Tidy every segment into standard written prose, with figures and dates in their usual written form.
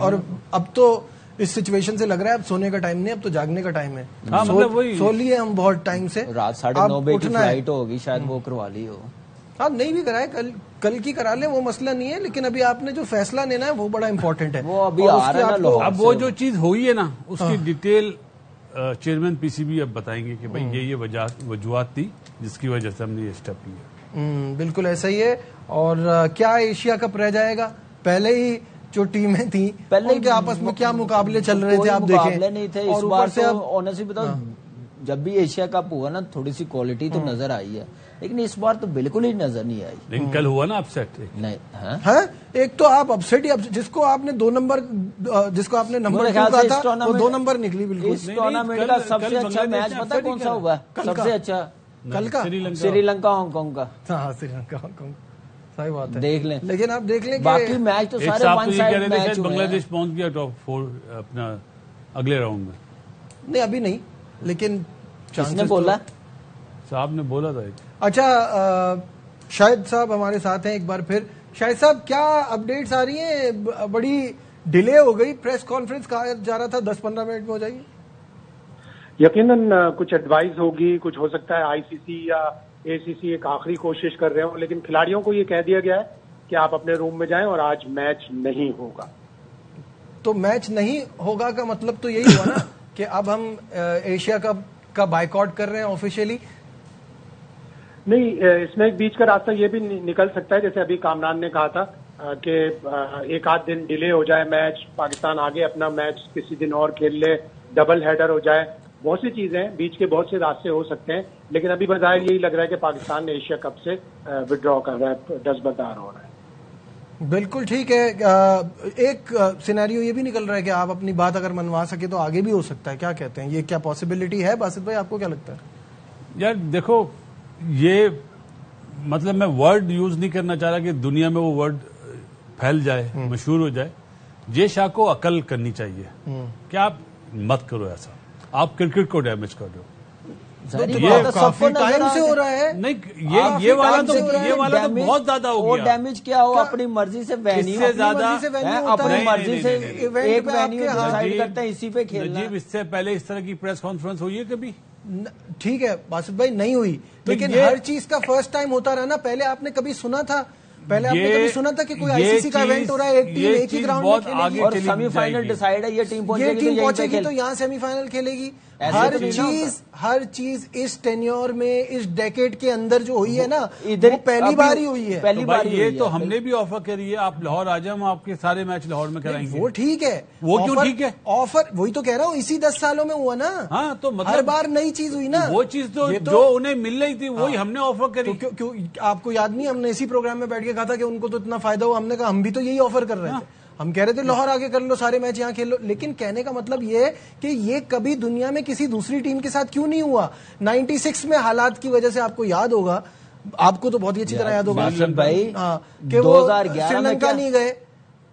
اور اب تو اس سچویشن سے لگ رہا ہے اب سونے کا ٹائم نہیں، اب تو جاگنے کا ٹائم ہے. سو لیے ہم بہت ٹائم سے. رات 9:30 بجے کی فلائٹ ہوگی شاید، وہ کروا لی ہو. آپ نہیں بھی کرائے کل کی کرا لیں، وہ مسئلہ نہیں ہے، لیکن ابھی آپ نے جو فیصلہ لینا ہے وہ بڑا امپورٹنٹ ہے. وہ ابھی آ رہا ہے نا. اب وہ جو چیز ہوئی ہے نا اس کی detail chairman P C B اب بتائیں گے کہ بھائی یہ وجوہات تھی جس کی وجہ سے ہم نے یہ اسٹیپ لیا. بالکل ایسا ہی ہے. اور کیا ایشیا کپ رہ جائے گا؟ پہلے ہی جو ٹیمیں تھیں پہلے کے آپس میں کیا مقابلے چل رہے تھے آپ دیکھیں. مقابلے نہیں تھے اس بار سے. آنیسٹلی بتاؤ جب بھی ایشیا کپ ہوا نا تھوڑی سی کوالٹی تو نظر آئی ہے، لیکن اس بار تو بالکل ہی نظر نہیں آئی. لیکن کل ہوا نا اپسیٹ. نہیں ایک تو آپ اپسیٹ ہی جس کو آپ نے 2 نمبر جس کو آپ نے نمبر کہا تھا وہ 2 نمبر نکلی. بالکل اس ٹورنامنٹ کا سب سے اچھا میچ پتا ہے کون سا ہوا؟ سب سے اچھا کل کا سری لنکا ہانگ کانگ کا. ہاں سری لنکا ہانگ کانگ صحیح بات ہے. دیکھ لیں، لیکن آپ دیکھ لیں باقی میچ تو سارے ون سائیڈ میچ ہوئے. بنگلہ دیش پہنچ گیا ٹاپ 4 اپنا اگلے راؤنڈ میں. نہیں ابھی نہیں، لیکن کس نے بولا؟ صاحب نے بولا تھا. اچھا شاہد صاحب ہمارے ساتھ ہیں ایک بار پھر. شاہد صاحب کیا اپڈیٹس آ رہی ہیں؟ بڑی ڈیلے ہو گئی، پریس کانفرنس کہا جا رہا تھا 10-15 منٹ میں ہو جائے گی. یقیناً کچھ ایڈوائز ہوگی، کچھ ہو سکتا ہے آئی سی سی یا اے سی سی ایک آخری کوشش کر رہے ہوں، لیکن کھلاڑیوں کو یہ کہہ دیا گیا ہے کہ آپ اپنے روم میں جائیں اور آج میچ نہیں ہوگا. تو میچ نہیں ہوگا کا مطلب تو یہی ہوا نا کہ اب ہم ایشیا کپ کا بائیکاٹ کر رہے ہیں آفیشیلی. نہیں، اس میں ایک بیچ کا راستہ یہ بھی نکل سکتا ہے، جیسے ابھی کامران نے کہا تھا کہ ایک آدھ دن ڈیلے ہو جائے میچ، پاکستان آگے اپنا میچ کسی دن اور کھیل لے، ڈبل ہیڈر ہو جائے. بہت سی چیزیں بیچ کے بہت سے راستے ہو سکتے ہیں، لیکن ابھی بظاہر یہی لگ رہا ہے کہ پاکستان نے ایشیا کپ سے وڈرا کر رہا ہے، دستبردار ہو رہا ہے. بالکل ٹھیک ہے. ایک سینیریو یہ بھی نکل رہا ہے کہ آپ اپنی بات اگر منوا سکے تو آگے بھی ہو سکتا ہے. کیا کہتے ہیں، یہ کیا پاسبلٹی ہے باسط بھائی؟ آپ کو کیا لگتا ہے؟ یار دیکھو، یہ مطلب میں ورڈ یوز نہیں کرنا چاہ رہا کہ دنیا میں وہ ورڈ پھیل جائے، مشہور ہو جائے. جے شاہ کو عقل کرنی چاہیے کہ آپ مت کرو ایسا، آپ کرکٹ کو ڈیمیج کر رہے ہو. کافی ٹائم سے ہو رہا ہے. نہیں یہ والا تو بہت زیادہ ہو گیا. ڈیمیج کیا ہو، اپنی مرضی سے وینیو، اپنی مرضی سے ایک وینیو ڈیسائیڈ کرتے ہیں، اسی پہ کھیلنا. اس سے پہلے اس طرح کی پریس کانفرنس ہوئی ہے کبھی؟ ٹھیک ہے باسط بھائی نہیں ہوئی، لیکن ہر چیز کا فرسٹ ٹائم ہوتا رہا نا. پہلے آپ نے کبھی سنا تھا؟ پہلے آپ نے کبھی سنا تھا کہ کوئی آئی سی سی کا ایونٹ ہو رہا ہے، ایک ٹیم ایک ہی گراؤنڈ میں کھیلے گی اور سیمی فائنل ڈیسائیڈ ہے، یہ ٹیم پہنچے گی تو یہاں سیمی فائنل کھیلے گی. ہر چیز اس ٹینیور میں، اس ڈیکیڈ کے اندر جو ہوئی ہے نا وہ پہلی بار ہی ہوئی ہے. پہلی بار یہ تو ہم نے بھی آفر کری ہے، آپ لاہور آ جائیں، ہم آپ کے سارے میچ لاہور میں کرائیں گے. وہ ٹھیک ہے، وہ کیوں ٹھیک ہے؟ آفر وہی تو کہہ رہا ہوں، اسی 10 سالوں میں ہوا نا. ہاں تو ہر بار نئی چیز ہوئی نا. وہ چیز تو جو انہیں مل رہی تھی وہی ہم نے آفر کری. کیوں آپ کو یاد نہیں؟ ہم نے اسی پروگرام میں بیٹھ کے کہا تھا کہ ان کو تو اتنا فائدہ ہوا. ہم نے کہا ہم بھی تو یہی آفر کر رہے تھے، ہم کہہ رہے تھے لاہور آگے کر لو، سارے میچ یہاں کھیل لو. لیکن کہنے کا مطلب یہ ہے کہ یہ کبھی دنیا میں کسی دوسری ٹیم کے ساتھ کیوں نہیں ہوا؟ 96 میں حالات کی وجہ سے آپ کو یاد ہوگا، آپ کو تو بہت ہی اچھی طرح یاد ہوگا کہ وہ سری لنکا نہیں گئے.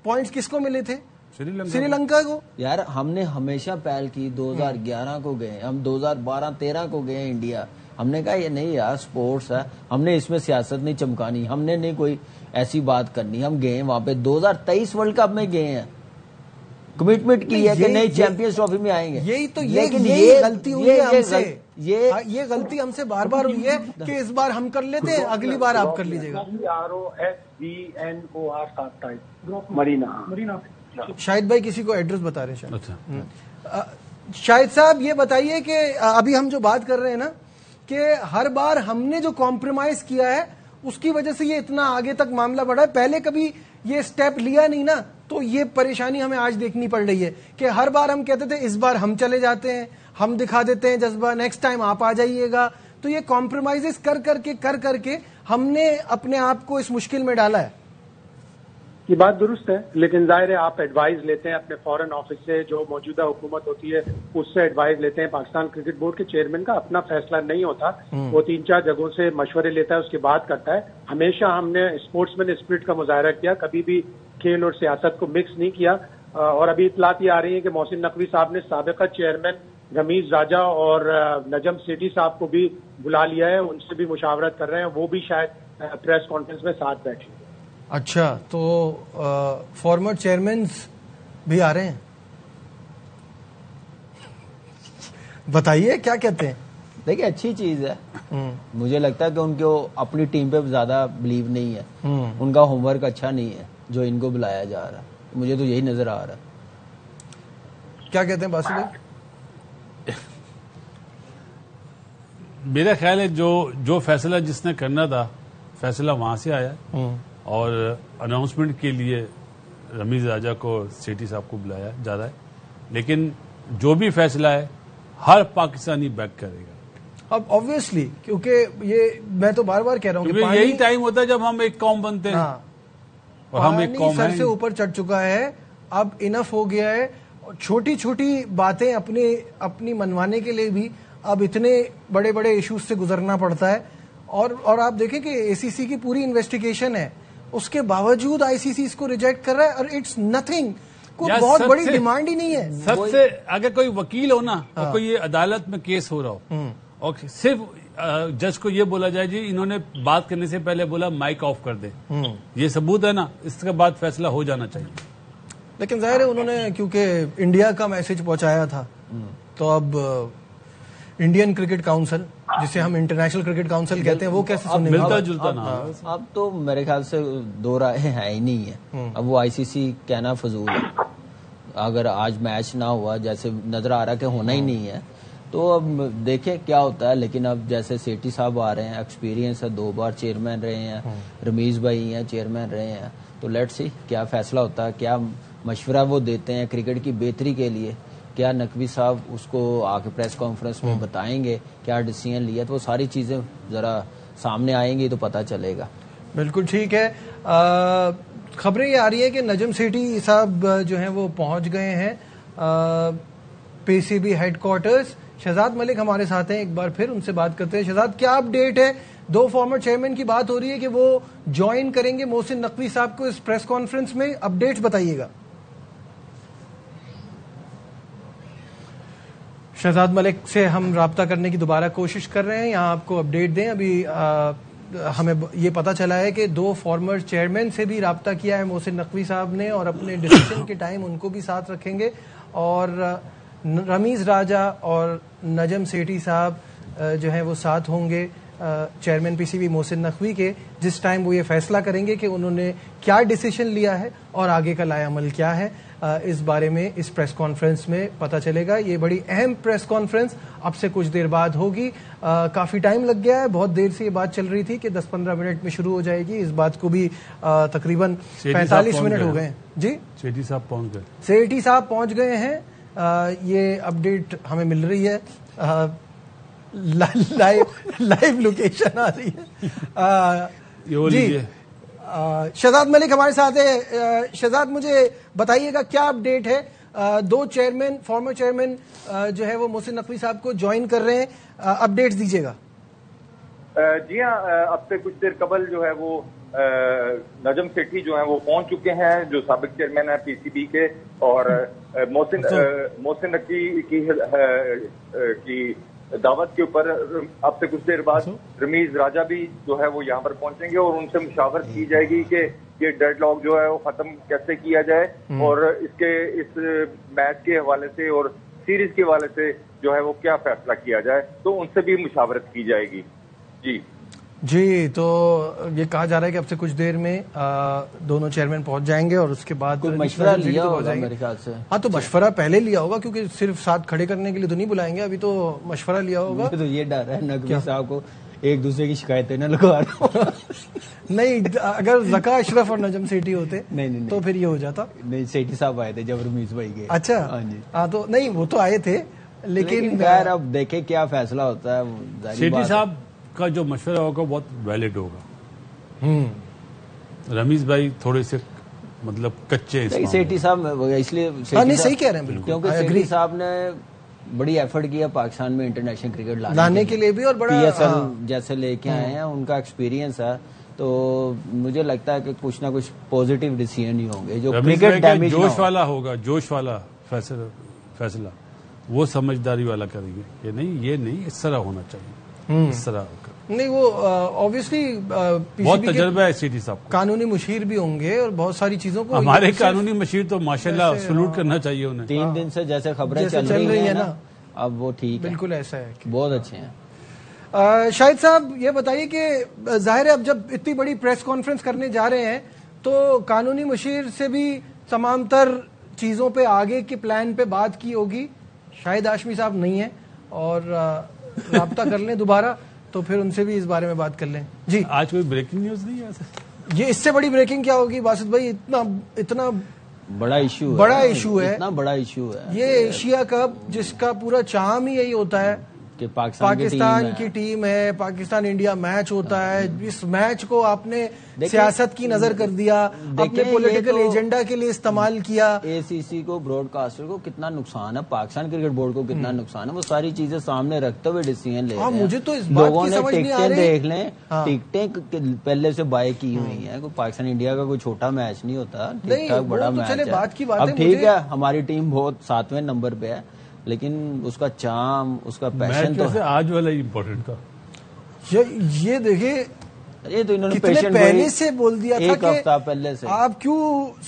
پوائنٹس کس کو ملے تھے؟ سری لنکا کو. یار ہم نے ہمیشہ پہل کی 2011 کو گئے، ہم 2012-13 کو گئے انڈیا. ہم نے کہا یہ نہیں یار سپورٹس ہے، ہم نے اس میں سیاست نہیں چمکانی، ہم نے نہیں کوئی ایسی بات کرنی. ہم گئے وہاں پہ 2023 ورلڈ کپ میں گئے ہیں، کمٹمنٹ کی ہے کہ نہیں چیمپئنز ٹرافی میں آئیں گے. یہی تو یہ غلطی ہوئی ہے ہم سے. یہ غلطی ہم سے بار بار ہوئی ہے کہ اس بار ہم کر لیتے ہیں، اگلی بار آپ کر لیجیے گا. مرینا. شاہد بھائی کسی کو ایڈریس بتا رہے ہیں. شاہد صاحب یہ بتائیے کہ ابھی ہم جو بات کر رہے ہیں نا کہ ہر بار ہم نے جو کمپرومائز کیا ہے اس کی وجہ سے یہ اتنا آگے تک معاملہ بڑھا ہے. پہلے کبھی یہ سٹیپ لیا نہیں نا تو یہ پریشانی ہمیں آج دیکھنی پڑ رہی ہے کہ ہر بار ہم کہتے تھے اس بار ہم چلے جاتے ہیں، ہم دکھا دیتے ہیں جذبہ، نیکسٹ ٹائم آپ آ جائیے گا. تو یہ کمپرومائز کر کے ہم نے اپنے آپ کو اس مشکل میں ڈالا ہے. یہ بات درست ہے، لیکن ظاہر ہے آپ ایڈوائز لیتے ہیں اپنے فورن آفس سے، جو موجودہ حکومت ہوتی ہے اس سے ایڈوائز لیتے ہیں. پاکستان کرکٹ بورڈ کے چیئرمین کا اپنا فیصلہ نہیں ہوتا، وہ 3-4 جگہوں سے مشورے لیتا ہے، اس کے بعد کرتا ہے. ہمیشہ ہم نے اسپورٹس مین اسپرٹ کا مظاہرہ کیا، کبھی بھی کھیل اور سیاست کو مکس نہیں کیا. اور ابھی اطلاعات یہ آ رہی ہیں کہ محسن نقوی صاحب نے سابقہ چیئرمین رمیز راجہ اور نجم سیٹھی صاحب کو بھی بلا لیا ہے، ان سے بھی مشاورت کر رہے ہیں، وہ بھی شاید پریس کانفرنس میں ساتھ بیٹھیں. اچھا تو فارمر چیئرمینز بھی آ رہے ہیں, بتائیے کیا کہتے ہیں. دیکھیں اچھی چیز ہے, مجھے لگتا ہے کہ ان کو اپنی ٹیم پہ زیادہ بلیو نہیں ہے, ان کا ہوم ورک اچھا نہیں ہے جو ان کو بلایا جا رہا ہے, مجھے تو یہی نظر آ رہا ہے. کیا کہتے ہیں باسل بھائی؟ میرا خیال ہے جو فیصلہ جس نے کرنا تھا فیصلہ وہاں سے آیا, اور اناؤنسمنٹ کے لیے رمیز راجہ کو سیٹھی صاحب کو بلایا جا رہا ہے, لیکن جو بھی فیصلہ ہے ہر پاکستانی بیک کرے گا. اب آبویسلی کیونکہ یہ میں تو بار بار کہہ رہا ہوں کہ یہی ٹائم ہوتا ہے جب ہم ایک قوم بنتے ہیں, اور ہم ایک قوم سر سے اوپر چڑھ چکا ہے, اب انف ہو گیا ہے. چھوٹی چھوٹی باتیں اپنی منوانے کے لیے بھی اب اتنے بڑے بڑے ایشوز سے گزرنا پڑتا ہے. اور آپ دیکھیں کہ اے سی سی کی پوری انویسٹیگیشن ہے, اس کے باوجود آئی سی سی اس کو ریجیکٹ کر رہا ہے, اور اٹس نتھنگ, کوئی بہت بڑی ڈیمانڈ ہی نہیں ہے. سب سے اگر کوئی وکیل ہو نا, اور کوئی عدالت میں کیس ہو رہا ہو, اور صرف جج کو یہ بولا جائے جی انہوں نے بات کرنے سے پہلے بولا مائک آف کر دے, یہ ثبوت ہے نا, اس کے بعد فیصلہ ہو جانا چاہیے. لیکن ظاہر ہے انہوں نے کیونکہ انڈیا کا میسج پہنچایا تھا, تو اب انڈین کرکٹ کاؤنسل, جسے ہم انٹرنیشنل کرکٹ کاؤنسل کہتے ہیں, وہ کیسے سنیں گے؟ ملتا جلتا نام. اب تو میرے خیال سے دو رائے ہے ہی نہیں ہے, اب وہ آئی سی سی کہنا فضول ہے. اگر آج میچ نہ ہوا, جیسے نظر آ رہا کہ ہونا ہی نہیں ہے, تو اب دیکھیں کیا ہوتا ہے. لیکن اب جیسے سیٹھی صاحب آ رہے ہیں, ایکسپیرینس ہے, 2 بار چیئرمین رہے ہیں, رمیز بھائی ہیں چیئرمین رہے ہیں, تو لیٹ سی کیا فیصلہ ہوتا ہے, کیا مشورہ وہ دیتے ہیں کرکٹ کی بہتری کے لیے. کیا نقوی صاحب اس کو آ کے پریس کانفرنس میں بتائیں گے کیا ڈیسیژن لیا, تو وہ ساری چیزیں ذرا سامنے آئیں گی تو پتہ چلے گا. بالکل ٹھیک ہے. خبریں یہ آ رہی ہے کہ نجم سیٹھی صاحب جو ہیں وہ پہنچ گئے ہیں P C B headquarters. Shahzad Malik ہمارے ساتھ ہیں, ایک بار پھر ان سے بات کرتے ہیں. شہزاد, کیا اپڈیٹ ہے؟ 2 فارمر چیئرمین کی بات ہو رہی ہے کہ وہ جوائن کریں گے محسن نقوی صاحب کو اس پریس کانفرنس میں, اپڈیٹس بتائیے گا. شہزاد ملک سے ہم رابطہ کرنے کی دوبارہ کوشش کر رہے ہیں, یہاں آپ کو اپڈیٹ دیں. ابھی ہمیں یہ پتا چلا ہے کہ 2 فارمر چیئرمین سے بھی رابطہ کیا ہے محسن نقوی صاحب نے, اور اپنے ڈسیشن کے ٹائم ان کو بھی ساتھ رکھیں گے. اور رمیز راجہ اور نجم سیٹھی صاحب جو ہیں وہ ساتھ ہوں گے chairman P C be Mohsin Naqvi کے, جس ٹائم وہ یہ فیصلہ کریں گے کہ انہوں نے کیا ڈیسیشن لیا ہے اور آگے کا لائے عمل کیا ہے. اس بارے میں اس پریس کانفرنس میں پتہ چلے گا. یہ بڑی اہم پریس کانفرنس اب سے کچھ دیر بعد ہوگی. کافی ٹائم لگ گیا ہے, بہت دیر سے یہ بات چل رہی تھی کہ 10-15 منٹ میں شروع ہو جائے گی. اس بات کو بھی تقریباً 45 منٹ ہو گئے ہیں. جی, سیٹھی صاحب پہنچ گئے. سیٹھی صاحب پہنچ گئے ہیں. یہ اپڈیٹ ہمیں مل رہی ہے, لائیو لوکیشن آ رہی ہے. جی, شہزاد ملک ہمارے ساتھ ہے. شہزاد, مجھے بتائیے گا کیا اپڈیٹ ہے؟ 2 چیئرمین, فارمر چیئرمین جو ہے وہ محسن نقوی صاحب کو جوائن کر رہے ہیں, اپڈیٹس دیجیے گا. جی ہاں, اب سے کچھ دیر قبل جو ہے وہ نجم سیٹھی جو ہیں وہ پہنچ چکے ہیں, جو سابق چیئرمین ہیں پی سی بی کے, اور محسن نقوی کی دعوت کے اوپر اب سے کچھ دیر بعد رمیز راجہ بھی جو ہے وہ یہاں پر پہنچیں گے, اور ان سے مشاورت کی جائے گی کہ یہ ڈیڈ لاک جو ہے وہ ختم کیسے کیا جائے, اور اس میچ کے حوالے سے اور سیریز کے حوالے سے جو ہے وہ کیا فیصلہ کیا جائے, تو ان سے بھی مشاورت کی جائے گی. جی, تو یہ کہا جا رہا ہے کہ اب سے کچھ دیر میں دونوں چیئرمین پہنچ جائیں گے, اور اس کے بعد مشورہ لیا ہوگا میرے خیال سے. ہاں, تو مشورہ پہلے لیا ہوگا, کیونکہ صرف ساتھ کھڑے کرنے کے لیے تو نہیں بلائیں گے, ابھی تو مشورہ لیا ہوگا. تو یہ ڈر ہے نقوی صاحب کو ایک دوسرے کی شکایتیں نہ لگوا رہا. نہیں, اگر ذکا اشرف اور نجم سیٹھی ہوتے نہیں تو پھر یہ ہو جاتا. نہیں, سیٹھی صاحب آئے تھے جب رمیز بھائی گئے. اچھا, ہاں, تو نہیں, وہ تو آئے تھے, لیکن خیر اب دیکھیں کیا فیصلہ ہوتا ہے. سیٹھی صاحب کا جو مشورہ ہوگا بہت ویلڈ ہوگا. رمیز بھائی تھوڑے سے مطلب کچے. سیٹھی صاحب اس لیے صحیح کہہ رہے ہیں بالکل, کیونکہ سیٹھی صاحب نے بڑی ایفرٹ کیا پاکستان میں انٹرنیشنل کرکٹ لانے کے لیے بھی, اور بڑا پی ایس ایل جیسے لے کے آئے ہیں, ان کا ایکسپیرینس ہے. تو مجھے لگتا ہے کہ کچھ نہ کچھ پازیٹیو ڈیسیژن ہی ہوں گے جو کرکٹ ڈیمیج جوش والا ہوگا, جوش والا فیصلہ وہ سمجھداری والا کریں گے کہ نہیں, یہ نہیں, اس طرح ہونا چاہیے, اس طرح نہیں وہ آبویسلی بہت تجربہ ہے سیٹھی صاحب. قانونی مشیر بھی ہوں گے اور بہت ساری چیزوں کو. ہمارے قانونی مشیر تو ماشاءاللہ سلوٹ کرنا چاہیے انہیں. 3 دن سے جیسے خبریں چل رہی ہیں نا اب وہ ٹھیک ہے, بالکل ایسا ہے, بہت اچھے ہیں. شاہد صاحب یہ بتائیے کہ ظاہر ہے اب جب اتنی بڑی پریس کانفرنس کرنے جا رہے ہیں تو قانونی مشیر سے بھی تمام تر چیزوں پہ آگے کے پلان پہ بات کی ہوگی. شاہد ہاشمی صاحب نہیں ہیں اور رابطہ کر لیں دوبارہ تو پھر ان سے بھی اس بارے میں بات کر لیں. جی آج کوئی بریکنگ نیوز نہیں ہے؟ یہ اس سے بڑی بریکنگ کیا ہوگی باسط بھائی؟ اتنا بڑا ایشو ہے, اتنا بڑا ایشو ہے یہ ایشیا کپ جس کا پورا چام ہی یہی ہوتا ہے کہ پاکستان کی ٹیم ہے, پاکستان انڈیا میچ ہوتا ہے. اس میچ کو آپ نے سیاست کی نظر کر دیا, اپنے پولیٹیکل ایجنڈا کے لیے استعمال کیا. اے سی سی کو, براڈ کاسٹر کو کتنا نقصان ہے, پاکستان کرکٹ بورڈ کو کتنا نقصان ہے, وہ ساری چیزیں سامنے رکھتے ہوئے ڈیسیژن لے رہے ہیں. مجھے تو اس بات کی سمجھ نہیں آ رہی. دیکھ لیں ٹکٹیں پہلے سے بائی کی ہوئی ہیں, پاکستان انڈیا کا کوئی چھوٹا میچ نہیں ہوتا, ٹھیک ٹھاک بڑا میچ ہے. اب ٹھیک ہے ہماری ٹیم بہت 7ویں نمبر پہ ہے لیکن اس کا چام, اس کا پیشن تو آج والا ہی امپورٹنٹ تھا. یہ دیکھیے یہ تو انہوں نے کتنے پہلے سے بول دیا تھا ایک ہفتہ پہلے سے آپ کیوں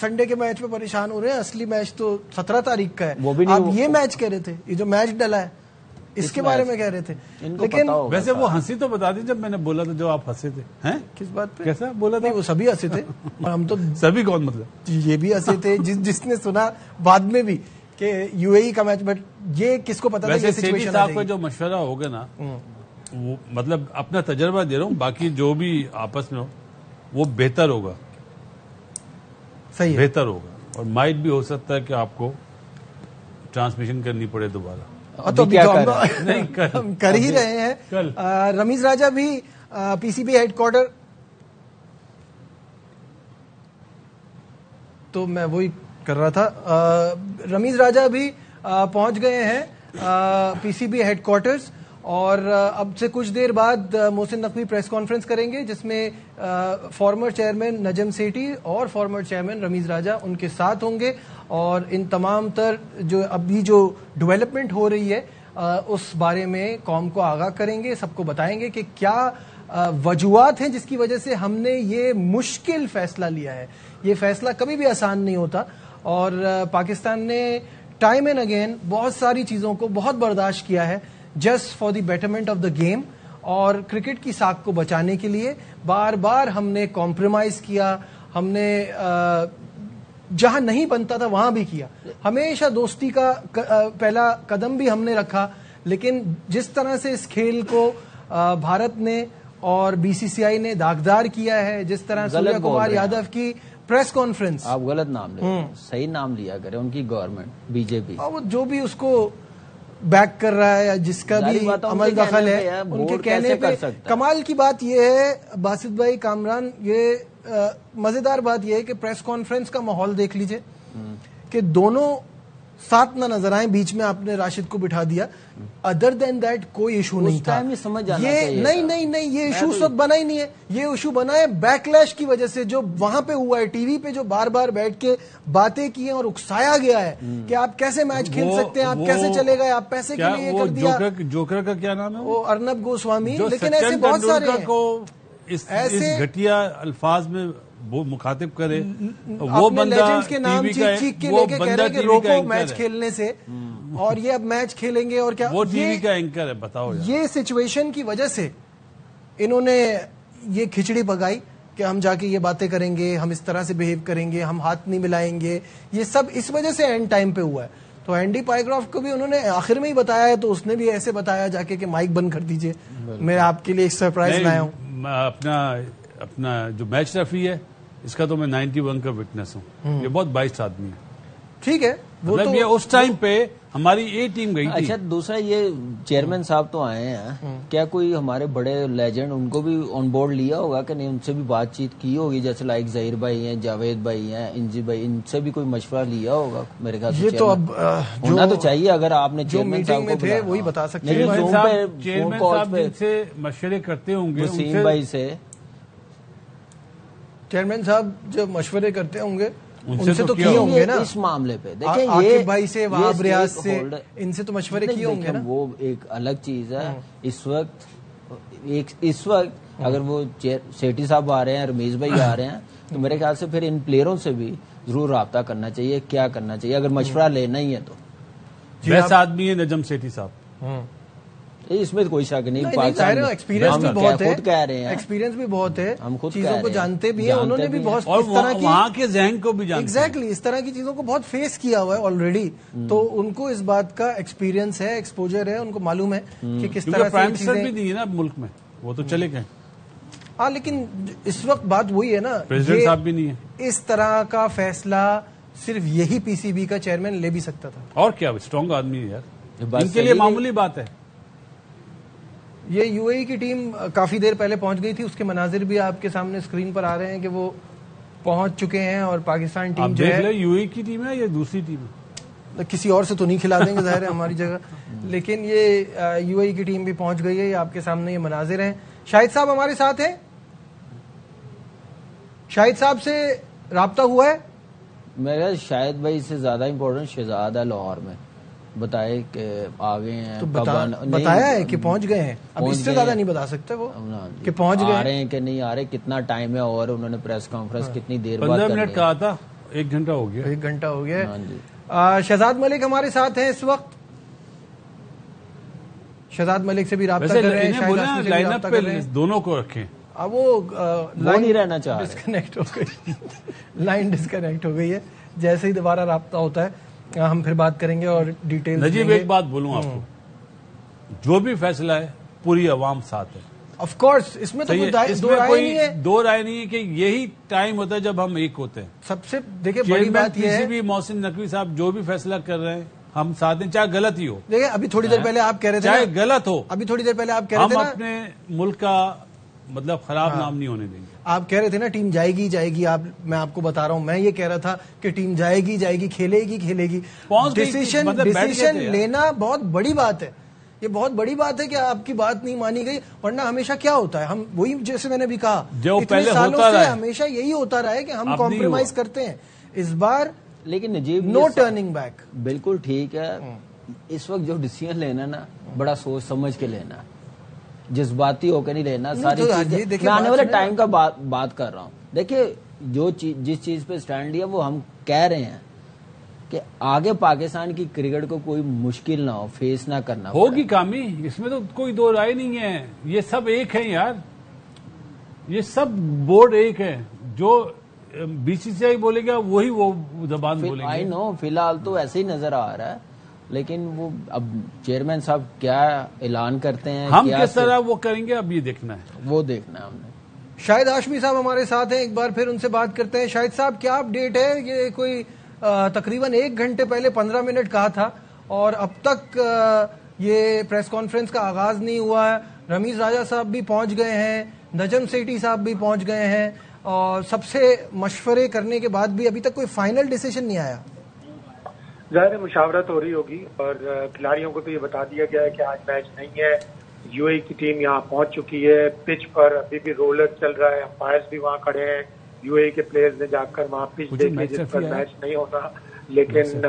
سنڈے کے میچ پہ پریشان ہو رہے ہیں, اصلی میچ تو 17 تاریخ کا ہے. وہ بھی نہیں, آپ یہ میچ کہہ رہے تھے, یہ جو میچ ڈلا ہے اس کے بارے میں کہہ رہے تھے. لیکن ویسے وہ ہنسی تو بتا دی جب میں نے بولا تھا, جو آپ ہنسے تھے. کس بات پہ کیسا بولا تھا؟ وہ سبھی ہنسے تھے. ہم تو سبھی کون مطلب یہ بھی ہنسے تھے جس نے سنا بعد میں بھی کہ یو اے ای کا میچ, بٹ یہ کس کو پتا تھا. ویسے سیٹھی صاحب کا جو مشورہ ہوگا نا, وہ مطلب اپنا تجربہ دے رہا ہوں, باقی جو بھی آپس میں ہو وہ بہتر ہوگا, صحیح بہتر ہوگا. اور مائٹ بھی ہو سکتا ہے کہ آپ کو ٹرانسمیشن کرنی پڑے دوبارہ. تو ہم کر ہی رہے ہیں. رمیز راجہ بھی پی سی بی ہیڈ کوارٹر, تو میں وہی کر رہا تھا. رمیز راجہ بھی پہنچ گئے ہیں P C B head quarters, اور اب سے کچھ دیر بعد محسن نقوی پریس کانفرنس کریں گے جس میں فارمر چیئرمین نجم سیٹھی اور فارمر چیئرمین رمیز راجہ ان کے ساتھ ہوں گے, اور ان تمام تر جو ابھی جو ڈیولپمنٹ ہو رہی ہے اس بارے میں قوم کو آگاہ کریں گے, سب کو بتائیں گے کہ کیا وجوہات ہیں جس کی وجہ سے ہم نے یہ مشکل فیصلہ لیا ہے. یہ فیصلہ کبھی بھی آسان نہیں ہوتا, اور پاکستان نے ٹائم اینڈ اگین بہت ساری چیزوں کو بہت برداشت کیا ہے just for the betterment of the game, اور کرکٹ کی ساکھ کو بچانے کے لیے بار بار ہم نے کمپرومائز کیا. ہم نے جہاں نہیں بنتا تھا وہاں بھی کیا, ہمیشہ دوستی کا پہلا قدم بھی ہم نے رکھا. لیکن جس طرح سے اس کھیل کو بھارت نے اور بی سی سی آئی نے داغدار کیا ہے, جس طرح سوریہ کمار یادو کی پریس کانفرنس, آپ غلط نام لیں, صحیح نام لیا کریں. ان کی گورنمنٹ بی جے پی, اور جو بھی اس کو بیک کر رہا ہے یا جس کا بھی عمل دخل ہے, ان کے کہنے پہ. کمال کی بات یہ ہے باسط بھائی, کامران, یہ مزیدار بات یہ ہے کہ پریس کانفرنس کا ماحول دیکھ لیجئے کہ دونوں ساتھ نہ نظر آئیں, بیچ میں آپ نے راشد کو بٹھا دیا. ادر دین دیٹ کوئی ایشو نہیں تھا. یہ نہیں یہ ایشو اس وقت بنا ہی نہیں ہے. یہ ایشو بنا ہے بیک لیش کی وجہ سے, جو وہاں پہ ہوا ہے ٹی وی پہ, جو بار بار بیٹھ کے باتیں کی ہیں اور اکسایا گیا ہے کہ آپ کیسے میچ کھیل سکتے ہیں, آپ کیسے چلے گئے, آپ پیسے کے لیے کر دیا. جوکر کا کیا نام ہے, وہ ارنب گوسوامی. لیکن ایسے بہت سارے ایسے گھٹیا الفاظ میں وہ مخاطب کرے, وہ بندہ کے نام چیخ کے لے کے کہہ رہے کہ روکو میچ کھیلنے سے, اور یہ اب میچ کھیلیں گے. اور کیا وہ ٹی وی کا اینکر ہے, بتاؤ. یہ سچویشن کی وجہ سے انہوں نے یہ کھچڑی پکائی کہ ہم جا کے یہ باتیں کریں گے, ہم اس طرح سے بہیو کریں گے, ہم ہاتھ نہیں ملائیں گے. یہ سب اس وجہ سے اینڈ ٹائم پہ ہوا ہے. تو اینڈی پائیکرافٹ کو بھی انہوں نے آخر میں ہی بتایا ہے, تو اس نے بھی ایسے بتایا جا کے کہ مائک بند کر دیجئے, میں آپ کے لیے ایک سرپرائز لایا ہوں. اپنا جو میچ ریفری ہے اس کا تو میں 91 کا وٹنس ہوں. یہ بہت باعث آدمی ہے. ٹھیک ہے, مطلب یہ اس ٹائم پہ ہماری اے ٹیم گئی تھی. اچھا, دوسرا یہ چیئرمین صاحب تو آئے ہیں, کیا کوئی ہمارے بڑے لیجنڈ ان کو بھی آن بورڈ لیا ہوگا کہ نہیں, ان سے بھی بات چیت کی ہوگی, جیسے لائک ظہیر بھائی ہیں, جاوید بھائی ہیں, انجی بھائی, ان سے بھی کوئی مشورہ لیا ہوگا میرے خیال سے. یہ تو اب ہونا تو چاہیے, اگر آپ نے جو میٹنگ میں تھے وہی بتا سکتے ہیں. چیئرمین صاحب جن سے مشورے کرتے ہوں گے, وسیم بھائی سے, چیئرمین صاحب جو مشورے کرتے ہوں گے ان سے تو کیے ہوں گے نا اس معاملے پہ. دیکھیں عاقب بھائی سے, وہاب ریاض سے, ان سے تو مشورے کیے ہوں گے نا. وہ ایک الگ چیز ہے. اس وقت اس وقت اگر وہ سیٹھی صاحب آ رہے ہیں, رمیز بھائی آ رہے ہیں, تو میرے خیال سے پھر ان پلیئروں سے بھی ضرور رابطہ کرنا چاہیے, کیا کرنا چاہیے اگر مشورہ لینا ہی ہے تو. بیسٹ آدمی ہے نجم سیٹھی صاحب, اس میں کوئی شک نہیں. ایکسپیرینس بھی بہت ہے, خود کہہ رہے ہیں ایکسپیرینس بھی بہت ہے, ہم خود چیزوں کو جانتے بھی ہیں, انہوں نے بھی بہت اور وہاں کے ذہن کو بھی جانتے ہیں. ایگزیکٹلی اس طرح کی چیزوں کو بہت فیس کیا ہوا ہے آلریڈی, تو ان کو اس بات کا ایکسپیرینس ہے, ایکسپوجر ہے, ان کو معلوم ہے کہ کس طرح سے پرائم منسٹر بھی نہیں ہے نا ملک میں, وہ تو چلے گئے. ہاں لیکن اس وقت بات وہی ہے نا, پریزیڈنٹ صاحب بھی نہیں ہے. اس طرح کا فیصلہ صرف یہی پی سی بی کا چیئرمین لے بھی سکتا تھا. اور کیا, اسٹرانگ آدمی ہے یار, ان کے لیے معمولی بات ہے. یہ یو اے ای کی ٹیم کافی دیر پہلے پہنچ گئی تھی, اس کے مناظر بھی آپ کے سامنے اسکرین پر آ رہے ہیں کہ وہ پہنچ چکے ہیں, اور پاکستان ٹیم جو ہے یو اے ای کی ٹیم ہے یا دوسری ٹیم ہے, کسی اور سے تو نہیں کھلا دیں گے ظاہر ہے ہماری جگہ, لیکن یہ یو اے ای کی ٹیم بھی پہنچ گئی ہے. یہ آپ کے سامنے یہ مناظر ہیں. شاہد صاحب ہمارے ساتھ ہیں, شاہد صاحب سے رابطہ ہوا ہے؟ میرا شاہد بھائی سے زیادہ امپورٹنٹ شہزاد ہے لاہور میں, بتائے کہ آ گئے ہیں, بتایا ہے کہ پہنچ گئے ہیں, اب اس سے زیادہ نہیں بتا سکتے وہ کہ پہنچ گئے, آ رہے ہیں کہ نہیں آ رہے, کتنا ٹائم ہے, اور انہوں نے پریس کانفرنس کتنی دیر 15 منٹ کہا تھا, 1 گھنٹہ ہو گیا. 1 گھنٹہ ہو گیا. شہزاد ملک ہمارے ساتھ ہیں اس وقت, شہزاد ملک سے بھی رابطہ کر رہے ہیں, لائن اپ پہ دونوں کو رکھیں. اب وہ نہیں رہنا چاہ ڈسکنیکٹ ہو گئی, لائن ڈسکنیکٹ ہو گئی ہے, جیسے ہی دوبارہ رابطہ ہوتا ہے ہم پھر بات کریں گے اور ڈیٹیل. نجیب ایک بات بولوں آپ کو, جو بھی فیصلہ ہے پوری عوام ساتھ ہے. آف کورس اس میں تو کوئی دو رائے نہیں ہے کہ یہی ٹائم ہوتا ہے جب ہم ایک ہوتے ہیں. سب سے دیکھیں بڑی بات یہ ہے, بھی محسن نقوی صاحب جو بھی فیصلہ کر رہے ہیں ہم ساتھ ہیں, چاہے غلط ہی ہو. دیکھیں ابھی تھوڑی دیر پہلے آپ کہہ رہے تھے, چاہے غلط ہو, ابھی تھوڑی دیر پہلے آپ کہہ رہے تھے ہم اپنے ملک کا مطلب خراب نام نہیں ہونے دیں گے. آپ کہہ رہے تھے نا ٹیم جائے گی, میں آپ کو بتا رہا ہوں, میں یہ کہہ رہا تھا کہ ٹیم جائے گی, کھیلے گی. ڈیسیشن لینا بہت بڑی بات ہے, یہ بہت بڑی بات ہے کہ آپ کی بات نہیں مانی گئی, ورنہ ہمیشہ کیا ہوتا ہے, ہم وہی جیسے میں نے بھی کہا اتنے سالوں سے ہمیشہ یہی ہوتا رہا ہے کہ ہم کمپرومائز کرتے ہیں. اس بار لیکن نجیب نو ٹرننگ بیک. بالکل ٹھیک ہے, اس وقت جو ڈیسیژن لینا نا بڑا سوچ سمجھ کے لینا, جذباتی ہو کے نہیں لینا. ساری چیزیں میں آنے والے ٹائم کا بات کر رہا ہوں. دیکھیے جس چیز پہ اسٹینڈ لیا وہ ہم کہہ رہے ہیں کہ آگے پاکستان کی کرکٹ کو کوئی مشکل نہ ہو, فیس نہ کرنا ہوگی کامی, اس میں تو کوئی دو رائے نہیں ہے. یہ سب ایک ہیں یار, یہ سب بورڈ ایک ہے, جو بی سی سی آئی بولے گا وہی وہ زبان بولیں گے. آئی نو فی الحال تو ایسے ہی نظر آ رہا ہے, لیکن وہ اب چیئرمین صاحب کیا اعلان کرتے ہیں, ہم کس طرح وہ کریں گے, اب یہ دیکھنا ہے, وہ دیکھنا ہے ہم نے. شاہد ہاشمی صاحب ہمارے ساتھ ہیں, ایک بار پھر ان سے بات کرتے ہیں. شاہد صاحب کیا اپڈیٹ ہے, یہ کوئی تقریباً 1 گھنٹے پہلے 15 منٹ کہا تھا اور اب تک یہ پریس کانفرنس کا آغاز نہیں ہوا ہے. رمیز راجہ صاحب بھی پہنچ گئے ہیں, نجم سیٹھی صاحب بھی پہنچ گئے ہیں, اور سب سے مشورے کرنے کے بعد بھی ابھی تک کوئی فائنل ڈیسیژن نہیں آیا. ظاہر مشاورت ہو رہی ہوگی, اور کھلاڑیوں کو تو یہ بتا دیا گیا ہے کہ آج میچ نہیں ہے. یو اے کی ٹیم یہاں پہنچ چکی ہے, پچ پر ابھی بھی رولر چل رہا ہے, امپائرز بھی وہاں کھڑے ہیں, یو اے کے پلیئرز نے جا کر وہاں پچ دیکھی جس پر میچ نہیں ہوتا. لیکن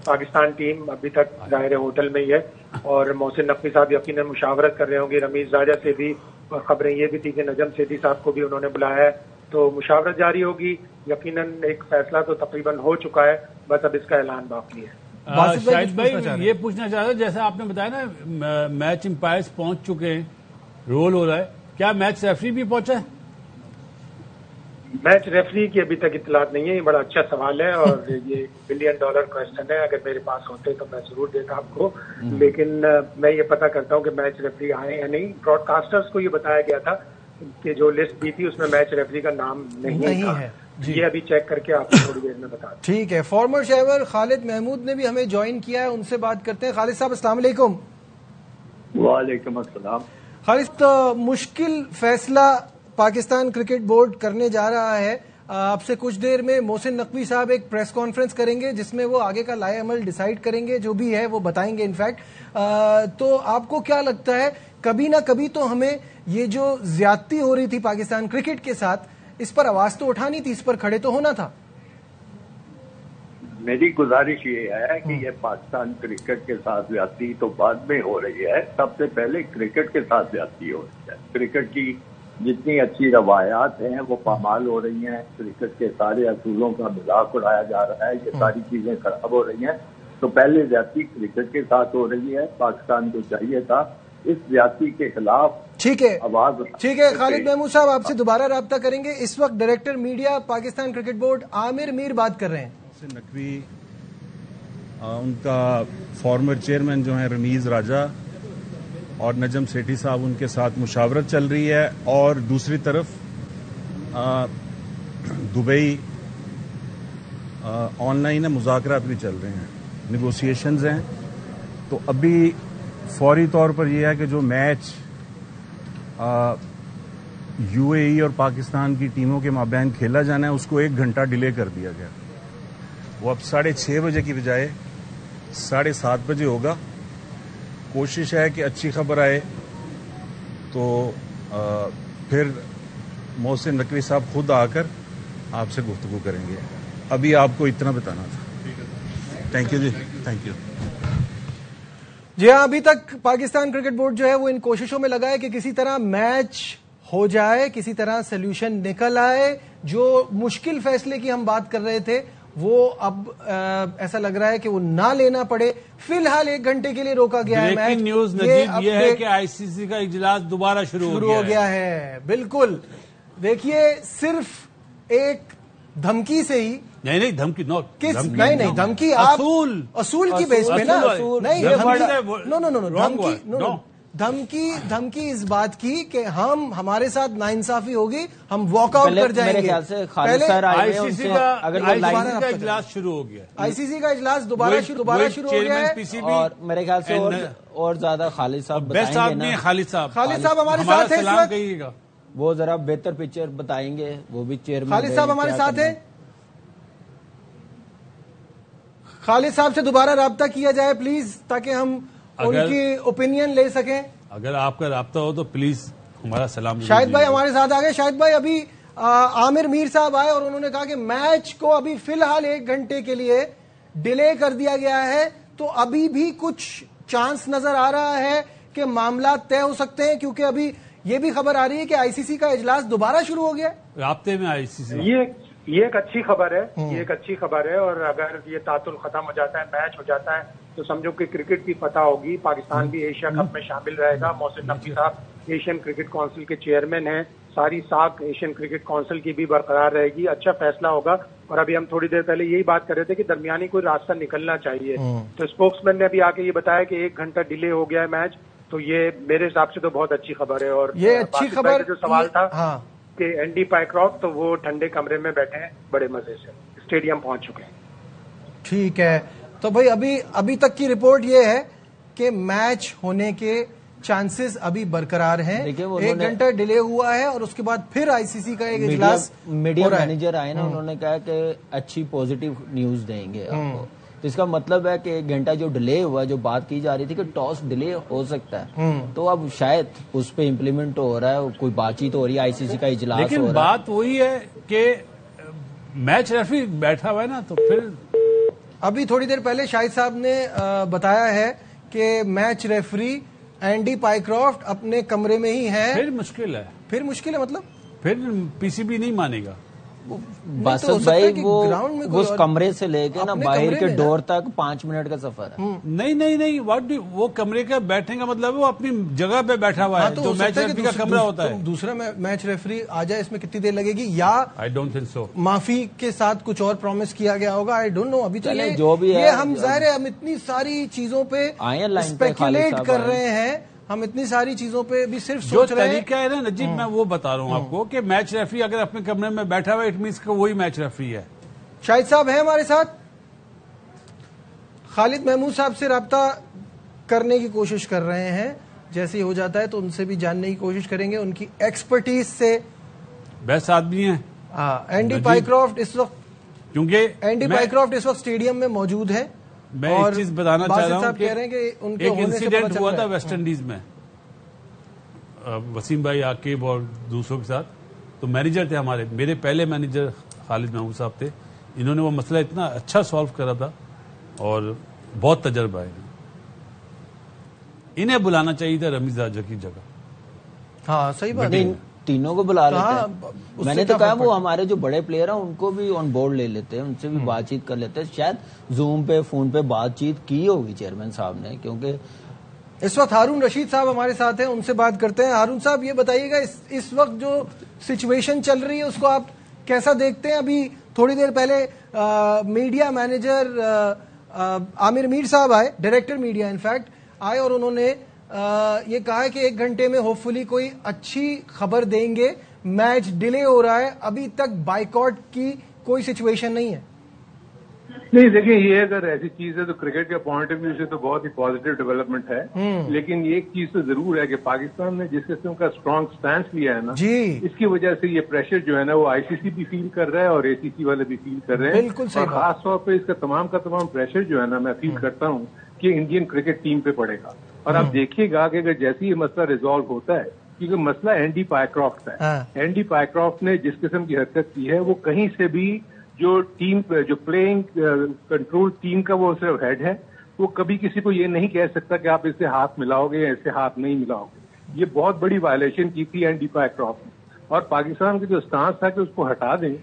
پاکستان ٹیم ابھی تک ظاہر ہوٹل میں ہی ہے, اور محسن نقوی صاحب یقیناً مشاورت کر رہے ہوں گے. رمیز راجہ سے بھی خبریں یہ بھی تھی کہ نجم سیٹھی صاحب کو بھی انہوں نے بلایا ہے, تو مشاورت جاری ہوگی. یقیناً ایک فیصلہ تو تقریباً ہو چکا ہے, بس اب اس کا اعلان باقی ہے. شاہد بھائی یہ پوچھنا چاہ رہا جیسا آپ نے بتایا نا میچ امپائرز پہنچ چکے ہیں, رول ہو رہا ہے, کیا میچ ریفری بھی پہنچا ہے؟ میچ ریفری کی ابھی تک اطلاعات نہیں ہے. یہ بڑا اچھا سوال ہے اور یہ $1 بلین کوسچن ہے. اگر میرے پاس ہوتے تو میں ضرور دیتا آپ کو, لیکن میں یہ پتا کرتا ہوں کہ میچ ریفری آئے یا نہیں. براڈ کاسٹرز کو یہ بتایا گیا تھا کہ جو لسٹ دی تھی اس میں میچ ریفری کا نام نہیں ہے. یہ ابھی چیک کر کے آپ کو تھوڑی دیر میں بتا دیں. ٹھیک ہے. فارمر شیور خالد محمود نے بھی ہمیں جوائن کیا ہے, ان سے بات کرتے ہیں. خالد صاحب السلام علیکم. وعلیکم السلام. خالد, مشکل فیصلہ پاکستان کرکٹ بورڈ کرنے جا رہا ہے. آپ سے کچھ دیر میں محسن نقوی صاحب ایک پریس کانفرنس کریں گے جس میں وہ آگے کا لائے عمل ڈیسائیڈ کریں گے, جو بھی ہے وہ بتائیں گے. انفیکٹ تو آپ کو کیا لگتا ہے, کبھی نہ کبھی تو ہمیں یہ جو زیادتی ہو رہی تھی پاکستان کرکٹ کے ساتھ, اس پر آواز تو اٹھانی تھی, اس پر کھڑے تو ہونا تھا. میری گزارش یہ ہے کہ یہ پاکستان کرکٹ کے ساتھ زیادتی تو بعد میں ہو رہی ہے، سب سے پہلے کرکٹ کے ساتھ زیادتی ہو رہی ہے. کرکٹ کی جتنی اچھی روایات ہیں وہ پامال ہو رہی ہیں، کرکٹ کے سارے اصولوں کا مذاق اڑایا جا رہا ہے، یہ ساری چیزیں خراب ہو رہی ہیں. تو پہلے زیادتی کرکٹ کے ساتھ ہو رہی ہے. پاکستان کو چاہیے تھا اس زیادتی کے خلاف ٹھیک ہے آواز. ٹھیک ہے خالد محمود صاحب آپ سے دوبارہ رابطہ کریں گے. اس وقت director media Pakistan cricket board Aamir Mir بات کر رہے ہیں. نقوی ان کا فارمر چیئرمین جو ہیں رمیز راجہ اور نجم سیٹھی صاحب ان کے ساتھ مشاورت چل رہی ہے، اور دوسری طرف دبئی آن لائن مذاکرات بھی چل رہے ہیں، نیگوسیشنز ہیں. تو ابھی فوری طور پر یہ ہے کہ جو میچ یو اے ای اور پاکستان کی ٹیموں کے مابین کھیلا جانا ہے اس کو 1 گھنٹہ ڈیلے کر دیا گیا. وہ اب 6:30 بجے کی بجائے 7:30 بجے ہوگا. کوشش ہے کہ اچھی خبر آئے تو پھر محسن نقوی صاحب خود آ کر آپ سے گفتگو کریں گے. ابھی آپ کو اتنا بتانا تھا. تھینک یو جی، تھینک یو. جی ہاں، ابھی تک پاکستان کرکٹ بورڈ جو ہے وہ ان کوششوں میں لگا ہے کہ کسی طرح میچ ہو جائے، کسی طرح سولوشن نکل آئے. جو مشکل فیصلے کی ہم بات کر رہے تھے وہ اب ایسا لگ رہا ہے کہ وہ نہ لینا پڑے. فی الحال 1 گھنٹے کے لیے روکا گیا ہے. بریکنگ نیوز نجیب یہ ہے کہ آئی سی سی کا اجلاس دوبارہ شروع ہو گیا ہے. بالکل. دیکھیے صرف ایک دھمکی سے ہی نہیں دھمکی نہیں دھمکی آپ اصول کی بیس پہ نا دھمکی اس بات کی کہ ہمارے ساتھ ناانصافی ہوگی، ہم واک آؤٹ کر جائیں گے. آئی سی سی کا اجلاس شروع ہو گیا، آئی سی سی کا اجلاس دوبارہ شروع ہو گیا ہے. اور میرے خیال سے اور زیادہ خالد صاحب بیسٹ آدمی خالد صاحب ہمارے ساتھ ہیں. کہیے گا وہ ذرا بہتر پکچر بتائیں گے. وہ بھی چیئرمین خالد صاحب ہمارے ساتھ ہیں. خالد صاحب سے دوبارہ رابطہ کیا جائے پلیز، تاکہ ہم ان کی اوپینین لے سکیں. اگر آپ کا رابطہ ہو تو پلیز ہمارا سلام. شاہد بھائی ہمارے ساتھ آ گئے. شاہد بھائی ابھی عامر میر صاحب آئے اور انہوں نے کہا کہ میچ کو ابھی فی الحال 1 گھنٹے کے لیے ڈیلے کر دیا گیا ہے. تو ابھی بھی کچھ چانس نظر آ رہا ہے کہ معاملات طے ہو سکتے ہیں، کیونکہ ابھی یہ بھی خبر آ رہی ہے کہ آئی سی سی کا اجلاس دوبارہ شروع ہو گیا. رابطے میں آئی سی سی یہ ایک اچھی خبر ہے. یہ ایک اچھی خبر ہے. اور اگر یہ تعطل ختم ہو جاتا ہے، میچ ہو جاتا ہے، تو سمجھو کہ کرکٹ کی فتح ہوگی. پاکستان بھی ایشیا کپ میں شامل رہے گا. محسن نقوی صاحب ایشین کرکٹ کونسل کے چیئرمین ہیں. ساری ساکھ ایشین کرکٹ کونسل کی بھی برقرار رہے گی. اچھا فیصلہ ہوگا. اور ابھی ہم تھوڑی دیر پہلے یہی بات کر رہے تھے کہ درمیانی کوئی راستہ نکلنا چاہیے. تو اسپوکس مین نے ابھی آ کے یہ بتایا کہ 1 گھنٹہ ڈیلے ہو گیا ہے میچ. تو یہ میرے حساب سے تو بہت اچھی خبر ہے. اور یہ اچھی خبر جو سوال تھا کہ اینڈی پائیکرافٹ، تو وہ ٹھنڈے کمرے میں بیٹھے ہیں بڑے مزے سے، اسٹیڈیم پہنچ چکے ہیں. ٹھیک ہے. تو بھائی ابھی تک کی رپورٹ یہ ہے کہ میچ ہونے کے چانسز ابھی برقرار ہیں. 1 گھنٹہ ڈیلے ہوا ہے اور اس کے بعد پھر آئی سی سی کا ایک اجلاس. میڈیا مینیجر آئے نا، انہوں نے کہا کہ اچھی پازیٹیو نیوز دیں گے آپ کو. تو اس کا مطلب ہے کہ 1 گھنٹہ جو ڈیلے ہوا، جو بات کی جا رہی تھی کہ ٹاس ڈیلے ہو سکتا ہے، تو اب شاید اس پہ امپلیمنٹ ہو رہا ہے، کوئی بات چیت ہو رہی ہے، آئی سی سی کا اجلاس ہو رہا ہے. لیکن بات وہی ہے کہ میچ ریفری بیٹھا ہوا ہے نا. تو پھر ابھی تھوڑی دیر پہلے شاہد صاحب نے بتایا ہے کہ میچ ریفری اینڈی پائیکرافٹ اپنے کمرے میں ہی ہے. پھر مشکل ہے مطلب پھر پی سی بی نہیں مانے گا. باسط بھائی وہ اس کمرے سے لے کے نا باہر کے ڈور تک 5 منٹ کا سفر ہے. نہیں وہ کمرے کا بیٹھنے کا مطلب وہ اپنی جگہ پہ بیٹھا ہوا ہے جو میچ ریفری کا کمرہ ہوتا ہے. دوسرا میچ ریفری آ جائے، اس میں کتنی دیر لگے گی؟ یا آئی ڈونٹ تھنک سو معافی کے ساتھ کچھ اور پرومس کیا گیا ہوگا. I don't know. ابھی تو جو بھی ہے ہم ظاہر ہے ہم اتنی ساری چیزوں پہ اسپیکولیٹ کر رہے ہیں، ہم اتنی ساری چیزوں پہ بھی صرف سوچ رہے ہیں. جو طریقہ ہے نا نجیب، میں وہ بتا رہا ہوں آپ کو کہ میچ ریفری اگر اپنے کمرے میں بیٹھا ہوا ہے، اٹ مینس کہ وہی میچ ریفری ہے. شاہد صاحب ہیں ہمارے ساتھ. خالد محمود صاحب سے رابطہ کرنے کی کوشش کر رہے ہیں. جیسے ہی ہو جاتا ہے تو ان سے بھی جاننے کی کوشش کریں گے، ان کی ایکسپرٹیز سے. بیسٹ آدمی ہیں اینڈی پائیکرافٹ اس وقت، کیونکہ اینڈی پائیکرافٹ اس وقت اسٹیڈیم میں موجود ہے. میں ایک چیز بتانا چاہ رہا ہوں کہ ایک انسیڈنٹ ہوا تھا ویسٹ انڈیز میں، وسیم بھائی عاقب اور دوسروں کے ساتھ. تو مینیجر تھے ہمارے، میرے پہلے مینیجر خالد محمود صاحب تھے. انہوں نے وہ مسئلہ اتنا اچھا سالو کرا تھا اور بہت تجربہ ہے. انہیں بلانا چاہیے تھا رمیز راجہ کی جگہ. ہاں صحیح بات ہے, تینوں کو بلا لیتے ہیں. میں نے تو کہا وہ ہمارے جو بڑے پلیئر ہیں ان کو بھی آن بورڈ لے لیتے ہیں, ان سے بھی بات چیت کر لیتے ہیں. شاید زوم پہ فون پہ بات چیت کی ہوگی چیئرمین صاحب نے, کیونکہ اس وقت ہارون رشید صاحب ہمارے ساتھ ہیں, ان سے بات کرتے ہیں. ہارون صاحب یہ بتائیے گا اس وقت جو سچویشن چل رہی ہے اس کو آپ کیسا دیکھتے ہیں؟ ابھی تھوڑی دیر پہلے میڈیا مینیجر عامر میر صاحب آئے, ڈائریکٹر میڈیا انفیکٹ آئے, اور انہوں نے یہ کہا ہے کہ 1 گھنٹے میں ہوپ فلی کوئی اچھی خبر دیں گے. میچ ڈیلے ہو رہا ہے, ابھی تک بائیکاٹ کی کوئی سچویشن نہیں ہے. نہیں دیکھیں, یہ اگر ایسی چیز ہے تو کرکٹ کے پوائنٹ آف ویو سے تو بہت ہی پازیٹیو ڈیولپمنٹ ہے, لیکن ایک چیز تو ضرور ہے کہ پاکستان نے جس قسم کا اسٹرانگ سٹینس لیا ہے نا, اس کی وجہ سے یہ پریشر جو ہے نا وہ آئی سی سی بھی فیل کر رہا ہے اور اے سی سی والے بھی فیل کر رہے ہیں. اور خاص طور پہ اس کا تمام پریشر جو ہے نا میں فیل کرتا ہوں کہ انڈین کرکٹ ٹیم پہ پڑے گا. اور آپ دیکھیے گا کہ اگر جیسے یہ مسئلہ ریزالو ہوتا ہے, کیونکہ مسئلہ اینڈی پائیکرافٹ ہے, اینڈی پائیکرافٹ نے جس قسم کی حرکت کی ہے وہ کہیں سے بھی جو ٹیم جو پلیئنگ کنٹرول ٹیم کا وہ صرف ہیڈ ہے, وہ کبھی کسی کو یہ نہیں کہہ سکتا کہ آپ اس سے ہاتھ ملاؤ گے یا اس سے ہاتھ نہیں ملاؤ گے. یہ بہت بڑی وائلیشن کی تھی اینڈی پائیکرافٹ نے, اور پاکستان کا جو اسٹانس تھا کہ اس کو ہٹا دیں,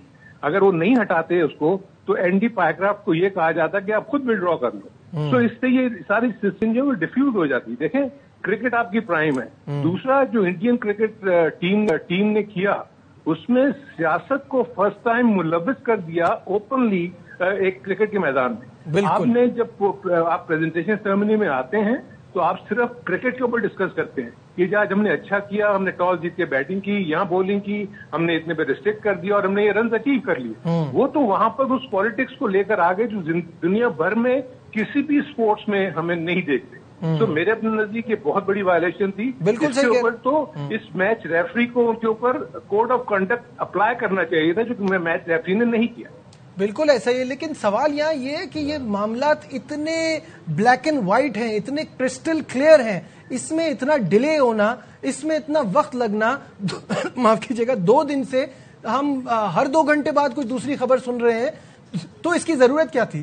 اگر وہ نہیں ہٹاتے اس کو تو اینڈی پائیکرافٹ کو یہ کہا جاتا کہ آپ خود ودرا کر لو. تو اس سے یہ ساری سسٹم جو ہے وہ ڈیفیوز ہو جاتی. دیکھیں کرکٹ آپ کی پرائم ہے. دوسرا جو انڈین کرکٹ ٹیم نے کیا اس میں سیاست کو فرسٹ ٹائم ملوث کر دیا اوپنلی ایک کرکٹ کے میدان میں. آپ نے جب آپ پریزنٹیشن سیرمنی میں آتے ہیں تو آپ صرف کرکٹ کے اوپر ڈسکس کرتے ہیں کہ آج ہم نے اچھا کیا, ہم نے ٹاس جیت کے بیٹنگ کی, یہاں بولنگ کی, ہم نے اتنے پہ ریسٹرکٹ کر دیا اور ہم نے یہ رنز اچیو کر لیے. وہ تو وہاں پر اس پالیٹکس کو لے کر آگے جو دنیا بھر میں کسی بھی اسپورٹس میں ہمیں نہیں دیکھتے. تو میرے اپنے نزدیک یہ بہت بڑی وائلیشن تھی. اس کے اوپر تو اس میچ ریفری کو ان کے اوپر کوڈ آف کنڈکٹ اپلائی کرنا چاہیے تھا, جو میچ ریفری نے نہیں کیا. بالکل ایسا ہی ہے, لیکن سوال یہاں یہ ہے کہ یہ معاملات اتنے بلیک اینڈ وائٹ ہیں, اتنے کرسٹل کلیئر ہیں, اس میں اتنا ڈیلے ہونا, اس میں اتنا وقت لگنا, معاف کیجیے گا 2 دن سے ہم ہر 2 گھنٹے بعد کوئی دوسری خبر سن رہے ہیں, تو اس کی ضرورت کیا تھی؟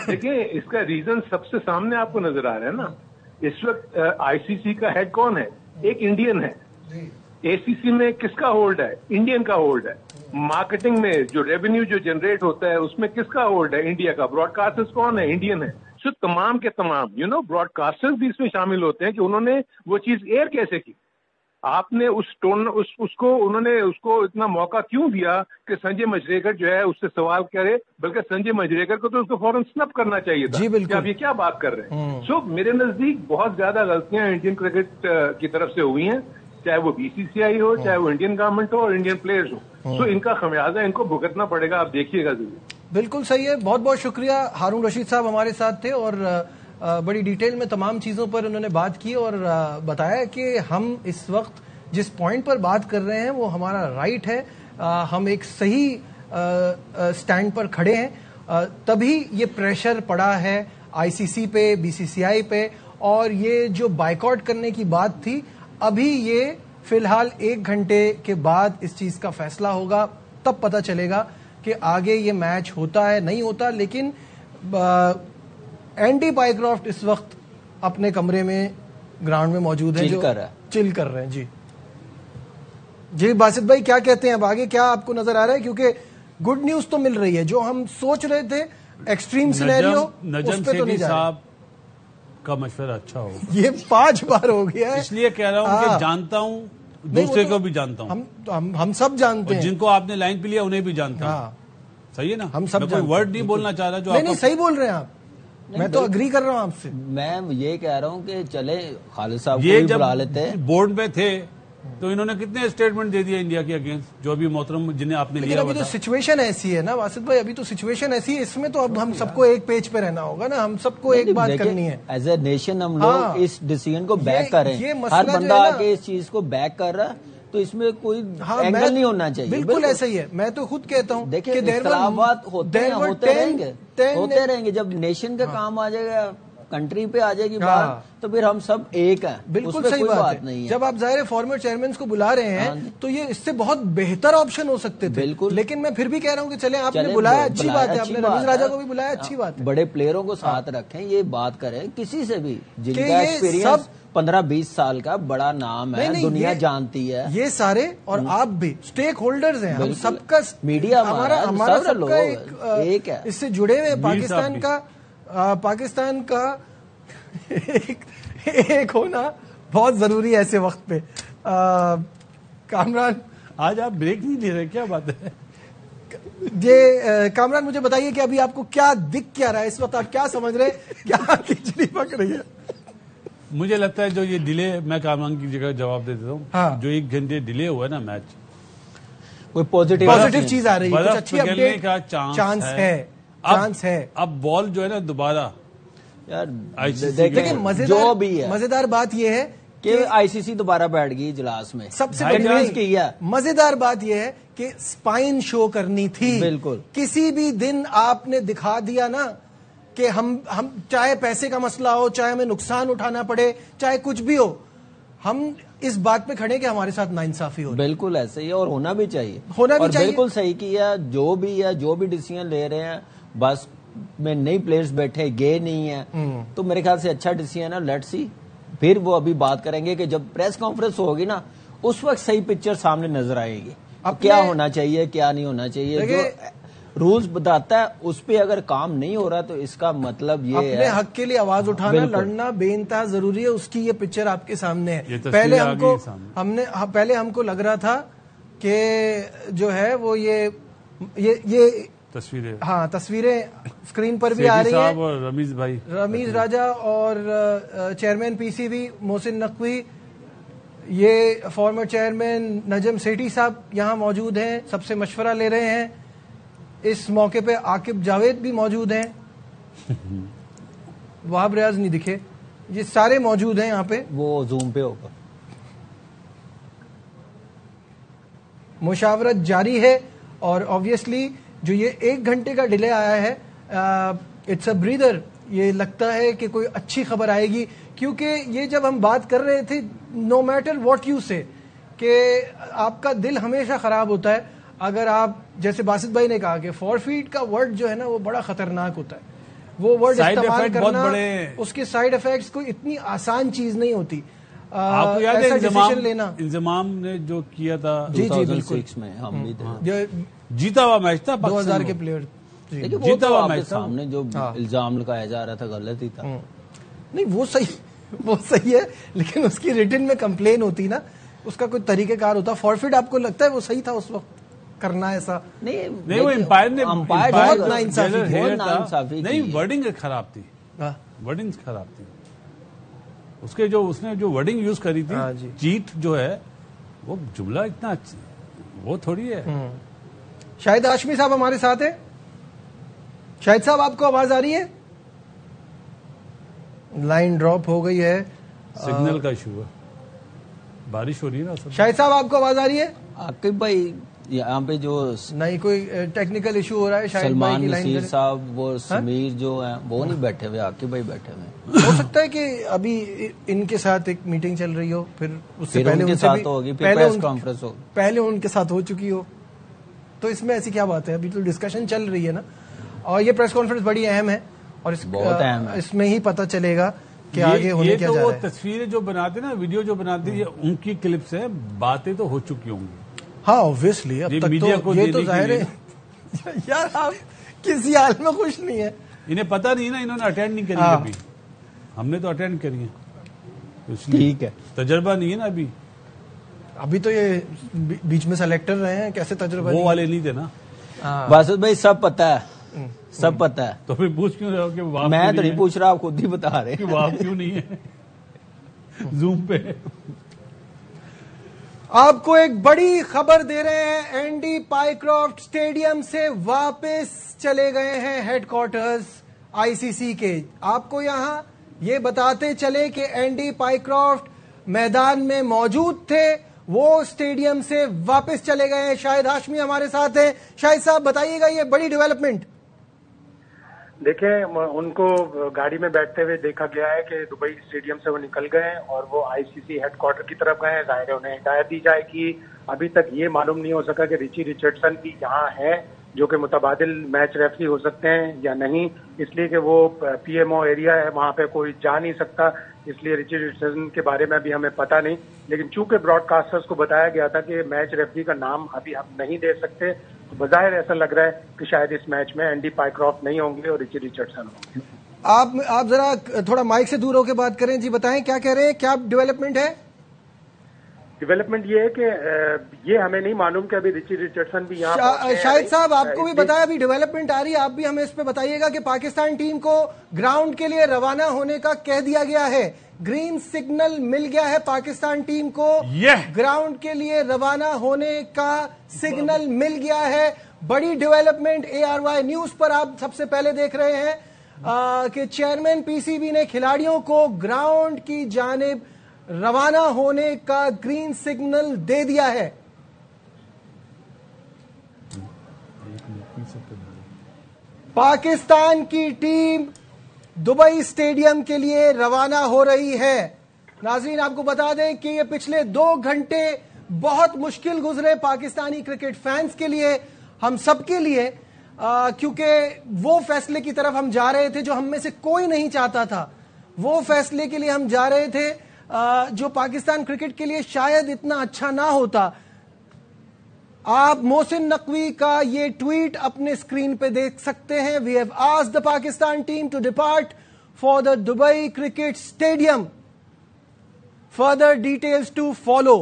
دیکھیں اس کا ریزن سب سے سامنے آپ کو نظر آ رہا ہے نا. اس وقت آئی سی سی کا ہیڈ کون ہے؟ ایک انڈین ہے. اے سی سی میں کس کا ہولڈ ہے؟ انڈین کا ہولڈ ہے. مارکیٹنگ میں جو ریونیو جو جنریٹ ہوتا ہے اس میں کس کا ہولڈ ہے؟ انڈیا کا. براڈ کاسٹرز کون ہے؟ انڈین ہے. سو تمام کے تمام براڈ کاسٹرز بھی اس میں شامل ہوتے ہیں کہ انہوں نے وہ چیز ایئر کیسے کی. آپ نے انہوں نے اس کو اتنا موقع کیوں دیا کہ سنجے مجریکر جو ہے اس سے سوال کرے, بلکہ سنجے مجریکر کو تو اس کو فوراً سنپ کرنا چاہیے تھا. کہ آپ یہ کیا بات کر رہے ہیں. سو میرے نزدیک بہت زیادہ غلطیاں انڈین کرکٹ کی طرف سے ہوئی ہیں, چاہے وہ بی سی سی آئی ہو, چاہے وہ انڈین گورنمنٹ ہو اور انڈین پلیئرز ہو. سو ان کا خمیازہ ان کو بھگتنا پڑے گا, آپ دیکھیے گا ضرور. بالکل صحیح ہے. بہت بہت شکریہ. ہارون رشید صاحب ہمارے ساتھ تھے اور بڑی ڈیٹیل میں تمام چیزوں پر انہوں نے بات کی اور بتایا کہ ہم اس وقت جس پوائنٹ پر بات کر رہے ہیں وہ ہمارا رائٹ ہے, ہم ایک صحیح سٹینڈ پر کھڑے ہیں, تبھی یہ پریشر پڑا ہے آئی سی سی پہ, بی سی سی آئی پہ, اور یہ جو بائیکاٹ کرنے کی بات تھی ابھی یہ فی الحال 1 گھنٹے کے بعد اس چیز کا فیصلہ ہوگا, تب پتہ چلے گا کہ آگے یہ میچ ہوتا ہے نہیں ہوتا. لیکن اینڈی پائیکرافٹ اس وقت اپنے کمرے میں گراؤنڈ میں موجود ہیں, جو چل کر رہے ہیں. جی باسط بھائی کیا کہتے ہیں اب آگے, کیا آپ کو نظر آ رہا ہے؟ کیونکہ گڈ نیوز تو مل رہی ہے, جو ہم سوچ رہے تھے ایکسٹریم سینیریو اس پہ تو نہیں جا رہا. کا مشورہ اچھا ہو, یہ 5 بار ہو گیا ہے, اس لیے کہہ رہا ہوں کہ جانتا ہوں, دوسرے کو بھی جانتا ہوں, ہم سب جانتے ہیں, جن کو آپ نے لائن پہ لیا انہیں بھی جانتا ہوں. صحیح ہے نا, ہم سب کوئی ورڈ نہیں بولنا چاہ رہا جو نہیں صحیح بول رہے ہیں آپ, میں تو اگری کر رہا ہوں آپ سے. میں یہ کہہ رہا ہوں کہ چلے خالد صاحب کو بلا لیتے. بورڈ پہ تھے تو انہوں نے کتنے اسٹیٹمنٹ دے دیا انڈیا کے اگینسٹ, جو بھی محترم جنہیں آپ نے لیا. ابھی تو سچویشن ایسی ہے نا واسط بھائی, ابھی تو سچویشن ایسی ہے, اس میں تو اب ہم سب کو ایک پیج پہ رہنا ہوگا نا, ہم سب کو ایک بات کرنی ہے. ایز اے نیشن ہم لوگ اس ڈیسیژن کو بیک کر رہے ہیں. ہر بندہ آ کے اس چیز کو بیک کر رہا ہے, تو اس میں کوئی اینگل نہیں ہونا چاہیے. بالکل ایسا ہی ہے, میں تو خود کہتا ہوں دیکھیں اختلافات ہوتے رہیں گے. جب نیشن کا کام آ جائے گا کنٹری پہ آ جائے گی بات تو پھر ہم سب ایک ہیں. بالکل صحیح بات نہیں ہے. جب آپ ظاہر فارمر چیئرمین کو بلا رہے ہیں تو یہ اس سے بہت بہتر آپشن ہو سکتے تھے. بالکل. لیکن میں پھر بھی کہہ رہا ہوں کہ چلیں آپ نے بلایا اچھی بات ہے, آپ نے رمیز راجہ کو بھی بلایا اچھی بات ہے. بڑے پلیئروں کو ساتھ رکھیں, یہ بات کریں کسی سے بھی جن کا ایکسپیرینس 15-20 سال کا بڑا نام ہے, دنیا جانتی ہے. یہ سارے اور آپ بھی اسٹیک ہولڈرز ہیں, ہم سب کا میڈیا ہمارا سب کا ایک ہے, اس سے جڑے ہوئے. پاکستان کا ایک ہونا بہت ضروری ہے ایسے وقت پہ. کامران آج آپ بریک نہیں دے رہے, کیا بات ہے؟ یہ کامران مجھے بتائیے کہ ابھی آپ کو کیا دکھ کیا رہا ہے اس وقت, آپ کیا سمجھ رہے ہیں, کیا کھچڑی پک رہی ہے؟ مجھے لگتا ہے جو یہ ڈیلے, میں کامران کی جگہ جواب دے دیتا ہوں, جو 1 گھنٹے ڈیلے ہوا ہے نا میچ, کوئی پازیٹیو چیز آ رہی ہے, کچھ اچھی اپڈیٹ کا چانس ہے. اب بال جو ہے نا دوبارہ لیکن مزیدار بات یہ ہے کہ آئی سی سی دوبارہ بیٹھ گئی اجلاس میں. سب سے بڑی مزیدار بات یہ ہے کہ سپائن شو کرنی تھی. بالکل. کسی بھی دن آپ نے دکھا دیا نا کہ ہم چاہے پیسے کا مسئلہ ہو, چاہے ہمیں نقصان اٹھانا پڑے, چاہے کچھ بھی ہو, ہم اس بات پہ کھڑے کہ ہمارے ساتھ ناانصافی ہو. بالکل ایسے ہی, اور ہونا بھی چاہیے. بالکل صحیح کیا. جو بھی ڈیسیژن لے رہے ہیں, بس میں نئی پلیئرز بیٹھے گئے نہیں ہیں, تو میرے خیال سے اچھا ڈیسیژن ہے. لیٹس سی, پھر وہ ابھی بات کریں گے کہ جب پریس کانفرنس ہوگی نا, اس وقت صحیح پکچر سامنے نظر آئے گی, کیا ہونا چاہیے کیا نہیں ہونا چاہیے. جو رولز بتاتا ہے اس پہ اگر کام نہیں ہو رہا تو اس کا مطلب یہ ہے اپنے حق کے لیے آواز اٹھانا, لڑنا بے انتہا ضروری ہے. اس کی یہ پکچر آپ کے سامنے ہے. پہلے ہم کو لگ رہا تھا کہ جو ہے وہ یہ تصویریں, تصویریں اسکرین پر بھی آ رہی ہیں. رمیز راجہ اور chairman P C be Mohsin Naqvi, یہ فارمر چیئرمین نجم سیٹھی صاحب یہاں موجود ہیں, سب سے مشورہ لے رہے ہیں. اس موقع پہ عاقب جاوید بھی موجود ہیں, وہاب ریاض نہیں دکھے, یہ سارے موجود ہیں یہاں پہ. وہ زوم پہ ہوگا. مشاورت جاری ہے, اور آبویسلی جو یہ 1 گھنٹے کا ڈیلے آیا ہے, اٹس اے بریدر. یہ لگتا ہے کہ کوئی اچھی خبر آئے گی, کیونکہ یہ جب ہم بات کر رہے تھے, نو میٹر واٹ یو سے, کہ آپ کا دل ہمیشہ خراب ہوتا ہے اگر آپ, جیسے باسط بھائی نے کہا کہ فورفیٹ کا ورڈ جو ہے نا وہ بڑا خطرناک ہوتا ہے. وہ ورڈ استعمال کرنا, اس کے سائیڈ افیکٹس کوئی اتنی آسان چیز نہیں ہوتی. آپ کو یاد ہے انضمام نے جو کیا تھا 2006 میں, ہم بھی جیتا ہوا میچ تھا, 2000 کے پلیئر جیتا ہوا میچ تھا. سامنے جو الزام لگایا جا رہا تھا غلط ہی تھا. نہیں وہ صحیح ہے, لیکن اس کی ریٹن میں کمپلین ہوتی نا, اس کا کوئی طریقہ کار ہوتا. فورفیٹ آپ کو لگتا ہے وہ صحیح تھا اس وقت کرنا ایسا؟ نہیں, وہ امپائر نے بہت ناانصافی نہیں, ورڈنگ خراب تھی, ورڈنگ خراب تھی. اس نے جو ورڈنگ یوز کری تھی, چیٹ جو ہے, وہ جملہ اتنا وہ تھوڑی ہے. شاہد ہاشمی صاحب ہمارے ساتھ ہیں. شاہد صاحب آپ کو آواز آ رہی ہے؟ لائن ڈراپ ہو گئی ہے, سگنل کا ایشو ہے, بارش ہو رہی ہے نا. شاہد صاحب آپ کو آواز آ رہی ہے؟ عاقب بھائی یہاں پہ جو نہیں کوئی ٹیکنیکل ایشو ہو رہا ہے. سلمان نصیر صاحب, وہ سمیر جو ہیں وہ نہیں بیٹھے ہوئے, عاقب بھائی بیٹھے ہوئے. ہو سکتا ہے کہ ابھی ان کے ساتھ ایک میٹنگ چل رہی ہو, پھر اس سے پہلے ان کے ساتھ ہوگی, پریس کانفرنس ہوگی, پہلے ان کے ساتھ ہو چکی ہو. تو اس میں ایسی کیا بات ہے, ابھی تو ڈسکشن چل رہی ہے نا. اور یہ پریس کانفرنس بڑی اہم ہے, اور اس میں ہی پتہ چلے گا کہ آگے ہونے کیا جا رہا ہے. تصویریں جو بناتے نا, ویڈیو جو بناتے ہیں, ان کی کلپس ہیں, باتیں تو ہو چکی ہوں گی. ہاں اوبویسلی, اب تک تو یہ تو ظاہر ہے یار, آپ کسی حال میں خوش نہیں ہے. انہیں پتا نہیں نا, انہوں نے اٹینڈ نہیں کری ابھی, ہم نے تو اٹینڈ کری ہے. ٹھیک ہے, تجربہ نہیں ہے نا ابھی تو یہ بیچ میں سلیکٹر رہے ہیں, کیسے تجربہ وہ والے نہیں تھے نا. باسط بھائی سب پتا ہے, سب پتا ہے. تو پھر پوچھ کیوں رہے ہو کہ میں تو نہیں پوچھ رہا, آپ خود ہی بتا رہے کہ وہاں کیوں نہیں ہے زوم پہ. آپ کو ایک بڑی خبر دے رہے ہیں, اینڈی پائیکرافٹ اسٹیڈیم سے واپس چلے گئے ہیں ہیڈ کوارٹرز آئی سی سی کے. آپ کو یہاں یہ بتاتے چلے کہ اینڈی پائیکرافٹ میدان میں موجود تھے, وہ اسٹیڈیم سے واپس چلے گئے ہیں. شاہد ہاشمی ہمارے ساتھ ہیں. شاہد صاحب بتائیے گا یہ بڑی ڈیولپمنٹ. دیکھیں ان کو گاڑی میں بیٹھتے ہوئے دیکھا گیا ہے کہ دبئی اسٹیڈیم سے وہ نکل گئے اور وہ آئی سی سی ہیڈ کوارٹر کی طرف گئے ہیں. ظاہر ہے انہیں ہدایت دی جائے گی. ابھی تک یہ معلوم نہیں ہو سکا کہ رچی رچرڈسن بھی یہاں ہے جو کہ متبادل میچ ریفری ہو سکتے ہیں یا نہیں, اس لیے کہ وہ پی ایم او ایریا ہے, وہاں پہ کوئی جا نہیں سکتا, اس لیے رچی رچرڈسن کے بارے میں ابھی ہمیں پتہ نہیں. لیکن چونکہ براڈ کاسٹرز کو بتایا گیا تھا کہ میچ ریفری کا نام ابھی ہم نہیں دے سکتے, تو بظاہر ایسا لگ رہا ہے کہ شاید اس میچ میں اینڈی پائیکرافٹ نہیں ہوں گے اور رچی رچرڈسن ہوں گے. آپ ذرا تھوڑا مائک سے دور ہو کے بات کریں. جی بتائیں کیا کہہ رہے ہیں, کیا ڈیولپمنٹ ہے؟ ڈیولپمنٹ یہ ہے کہ یہ ہمیں نہیں معلوم کہ ابھی رچی رچرڈسن بھی یہاں شاہد صاحب آپ کو بھی بتایا ابھی ڈیولپمنٹ آ رہی ہے, آپ بھی ہمیں اس پہ بتائیے گا کہ پاکستان ٹیم کو گراؤنڈ کے لیے روانہ ہونے کا کہہ دیا گیا ہے, گرین سگنل مل گیا ہے پاکستان ٹیم کو, گراؤنڈ کے لیے روانہ ہونے کا سگنل مل گیا ہے. بڑی ڈیولپمنٹ ARY نیوز پر آپ سب سے پہلے دیکھ رہے ہیں کہ چیئرمین PCB نے کھلاڑیوں کو گراؤنڈ کی جانب روانہ ہونے کا گرین سگنل دے دیا ہے. پاکستان کی ٹیم دبئی اسٹیڈیم کے لیے روانہ ہو رہی ہے. ناظرین آپ کو بتا دیں کہ یہ پچھلے 2 گھنٹے بہت مشکل گزرے پاکستانی کرکٹ فینس کے لیے, ہم سب کے لیے, کیونکہ وہ فیصلے کی طرف ہم جا رہے تھے جو ہم میں سے کوئی نہیں چاہتا تھا. وہ فیصلے کے لیے ہم جا رہے تھے جو پاکستان کرکٹ کے لیے شاید اتنا اچھا نہ ہوتا. آپ محسن نقوی کا یہ ٹویٹ اپنے اسکرین پہ دیکھ سکتے ہیں. We have asked the Pakistan team to depart for the Dubai cricket stadium, further details to follow.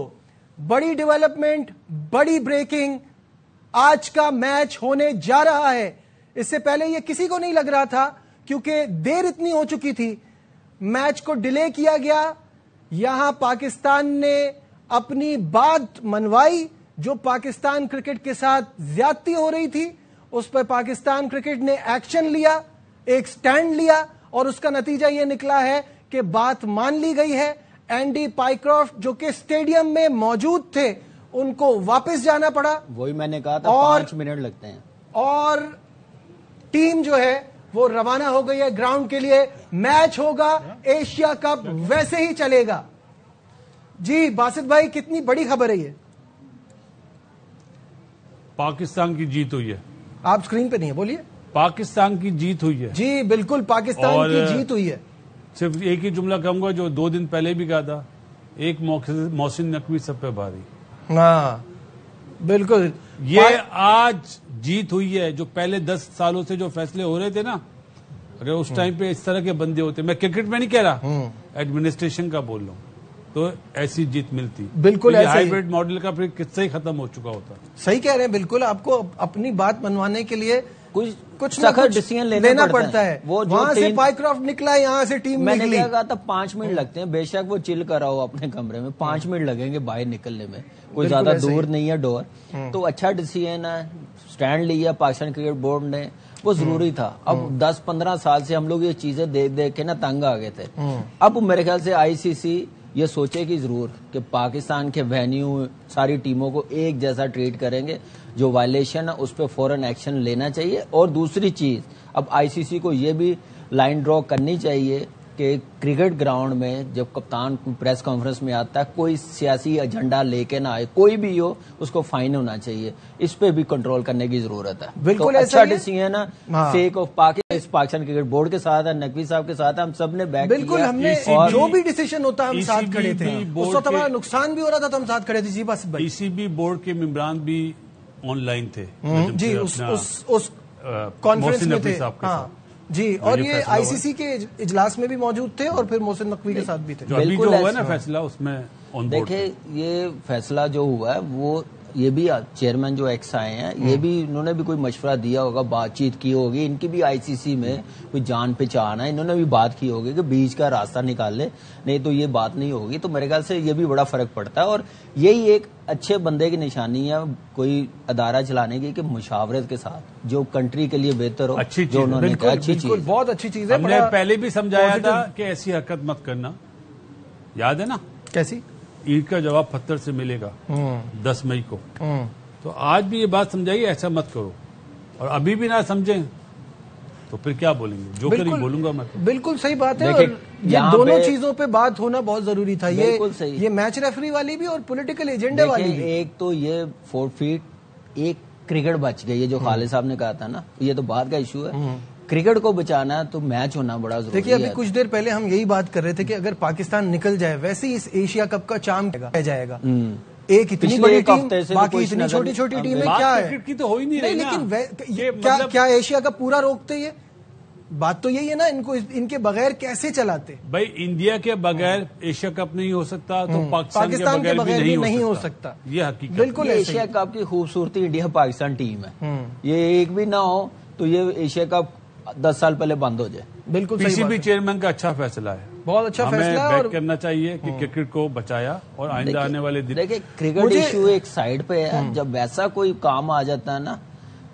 بڑی ڈیولپمنٹ, بڑی بریکنگ, آج کا میچ ہونے جا رہا ہے. اس سے پہلے یہ کسی کو نہیں لگ رہا تھا کیونکہ دیر اتنی ہو چکی تھی. میچ کو ڈیلے کیا گیا, یہاں پاکستان نے اپنی بات منوائی, جو پاکستان کرکٹ کے ساتھ زیادتی ہو رہی تھی اس پر پاکستان کرکٹ نے ایکشن لیا, ایک سٹینڈ لیا, اور اس کا نتیجہ یہ نکلا ہے کہ بات مان لی گئی ہے. اینڈی پائیکرافٹ جو کہ اسٹیڈیم میں موجود تھے ان کو واپس جانا پڑا. وہی میں نے کہا تھا 5 منٹ لگتے ہیں, اور ٹیم جو ہے وہ روانہ ہو گئی ہے گراؤنڈ کے لیے. میچ ہوگا, ایشیا کپ ویسے ہی چلے گا. جی باسط بھائی کتنی بڑی خبر ہے یہ؟ پاکستان کی جیت ہوئی ہے. آپ اسکرین پہ نہیں ہے, بولیے. پاکستان کی جیت ہوئی ہے. جی بالکل پاکستان کی جیت ہوئی ہے. صرف ایک ہی جملہ کہوں گا جو 2 دن پہلے بھی کہا تھا, ایک محسن نقوی سب پہ بھاری. ہاں بالکل, یہ آج جیت ہوئی ہے. جو پہلے 10 سالوں سے جو فیصلے ہو رہے تھے نا, اگر اس ٹائم پہ اس طرح کے بندے ہوتے, میں کرکٹ میں نہیں کہہ رہا, ایڈمنسٹریشن کا بول رہا ہوں, تو ایسی جیت ملتی. بالکل ہائیبریڈ ماڈل کا پھر قصہ ہی ختم ہو چکا ہوتا. صحیح کہہ رہے ہیں, بالکل. آپ کو اپنی بات منوانے کے لیے کچھ ڈیسیژن لینا پڑتا ہے. وہاں سے پائیکرافٹ نکلا, یہاں سے ٹیم میں نے کہا تھا 5 منٹ لگتے ہیں. بے شک وہ چل کر رہا ہو اپنے کمرے میں, 5 منٹ لگیں گے باہر نکلنے میں, کوئی زیادہ دور نہیں ہے ڈور. تو اچھا ڈیسیژن ہے, سٹینڈ لیا پاکستان کرکٹ بورڈ نے, وہ ضروری تھا. اب 10-15 سال سے ہم لوگ یہ چیزیں دیکھ دیکھ کے نا تنگ آ گئے تھے. اب میرے خیال سے ICC یہ سوچے گی ضرور کہ پاکستان کے وینیو ساری ٹیموں کو ایک جیسا ٹریٹ کریں گے. جو وائلیشن ہے اس پہ فوراً ایکشن لینا چاہیے. اور دوسری چیز, اب ICC کو یہ بھی لائن ڈرا کرنی چاہیے کہ کرکٹ گراؤنڈ میں جب کپتان پریس کانفرنس میں آتا ہے کوئی سیاسی ایجنڈا لے کے نہ آئے, کوئی بھی ہو, اس کو فائن ہونا چاہیے. اس پہ بھی کنٹرول کرنے کی ضرورت ہے. بالکل اچھا ڈیسیژن ہے fake of Pakistan cricket board کے ساتھ ہے, نقوی صاحب کے ساتھ ہے, ہم سب نے بیک کیا. بالکل, ہم نے جو بھی ڈیسیژن ہوتا ہم ساتھ کھڑے تھے. اس وقت ہمارا نقصان بھی ہو رہا تھا تو ہم ساتھ کھڑے تھے. جی بس PCB بورڈ کے ممبران بھی آن لائن تھے. جی اس کانفرنس میں تھے. جی, اور یہ ICC کے اجلاس میں بھی موجود تھے اور پھر محسن نقوی کے ساتھ بھی تھے. جو ہوا نا فیصلہ, اس میں دیکھیں یہ فیصلہ جو ہوا ہے وہ یہ بھی چیئرمین جو ایکس آئے ہیں یہ بھی انہوں نے بھی کوئی مشورہ دیا ہوگا, بات چیت کی ہوگی. ان کی بھی ICC میں کوئی جان پہچان ہے, انہوں نے بھی بات کی ہوگی کہ بیچ کا راستہ نکال لے, نہیں تو یہ بات نہیں ہوگی. تو میرے خیال سے یہ بھی بڑا فرق پڑتا ہے. اور یہی ایک اچھے بندے کی نشانی ہے کوئی ادارہ چلانے کی کہ مشاورت کے ساتھ جو کنٹری کے لیے بہتر ہو. جو انہوں نے کہا اچھی چیز, بہت اچھی چیز ہے. ہم نے پہلے بھی سمجھایا تھا کہ ایسی حرکت مت کرنا, یاد ہے نا؟ کیسی؟ اینٹ کا جواب پتھر سے ملے گا 10 مئی کو. تو آج بھی یہ بات سمجھائیے, ایسا مت کرو. اور ابھی بھی نہ سمجھیں تو پھر کیا بولیں گے؟ جو کری بولوں گا میں. بالکل صحیح بات ہے. اور یہ دونوں چیزوں پہ بات ہونا بہت ضروری تھا. یہ میچ ریفری والی بھی اور پولیٹیکل ایجنڈے والی بھی. ایک تو یہ 4 فیٹ ایک کرکٹ بچ گئی ہے جو خالد صاحب نے کہا تھا نا, یہ تو بعد کا ایشو ہے. کرکٹ کو بچانا تو میچ ہونا بڑا ضروری ہے. دیکھیے ابھی کچھ دیر پہلے ہم یہی بات کر رہے تھے کہ اگر پاکستان نکل جائے ویسے ہی اس ایشیا کپ کا چام جائے گا. ایک اتنی بڑی ٹیم باقی اتنی چھوٹی چھوٹی ٹیمیں کیا ہے, کرکٹ کی تو ہو ہی نہیں رہی. لیکن کیا ایشیا کپ پورا روکتے یہ؟ بات تو یہی ہے نا, ان کے بغیر کیسے چلاتے؟ بھائی انڈیا کے بغیر ایشیا کپ نہیں ہو سکتا تو پاکستان کے بغیر بھی نہیں ہو سکتا. یہ حقیقت بالکل. ایشیا کپ کی خوبصورتی انڈیا پاکستان ٹیم ہے. یہ ایک بھی نہ ہو تو یہ ایشیا کپ 10 سال پہلے بند ہو جائے. بالکل. پی سی بی چیئرمین کا اچھا فیصلہ ہے, بہت اچھا فیصلہ ہے. بیک کرنا چاہیے کہ کرکٹ کو بچایا اور آئندہ آنے والے دن. دیکھیں کرکٹ ایشو ایک سائڈ پہ ہے, جب ویسا کوئی کام آ جاتا ہے نا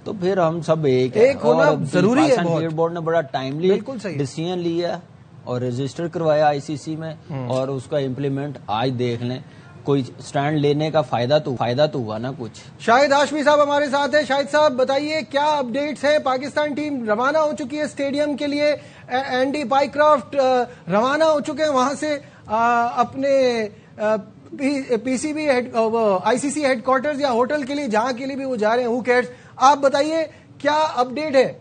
تو پھر ہم سب ایک ہونا ضروری ہے. کرکٹ بورڈ نے بڑا ٹائملی ڈیسیژن لیا اور رجسٹر کروایا آئی سی سی میں, اور اس کا امپلیمنٹ آج دیکھ لیں کوئی سٹینڈ لینے کا فائدہ تو ہوا نا کچھ. شاہد ہاشمی صاحب ہمارے ساتھ ہیں. شاہد صاحب بتائیے کیا اپ ڈیٹس ہیں؟ پاکستان ٹیم روانہ ہو چکی ہے اسٹیڈیم کے لیے, اینڈی پائیکرافٹ روانہ ہو چکے ہیں وہاں سے اپنے پی C be I C C head quarters یا ہوٹل کے لیے, جہاں کے لیے بھی وہ جا رہے ہیں. ہو کیئرز, آپ بتائیے کیا اپ ڈیٹ ہے؟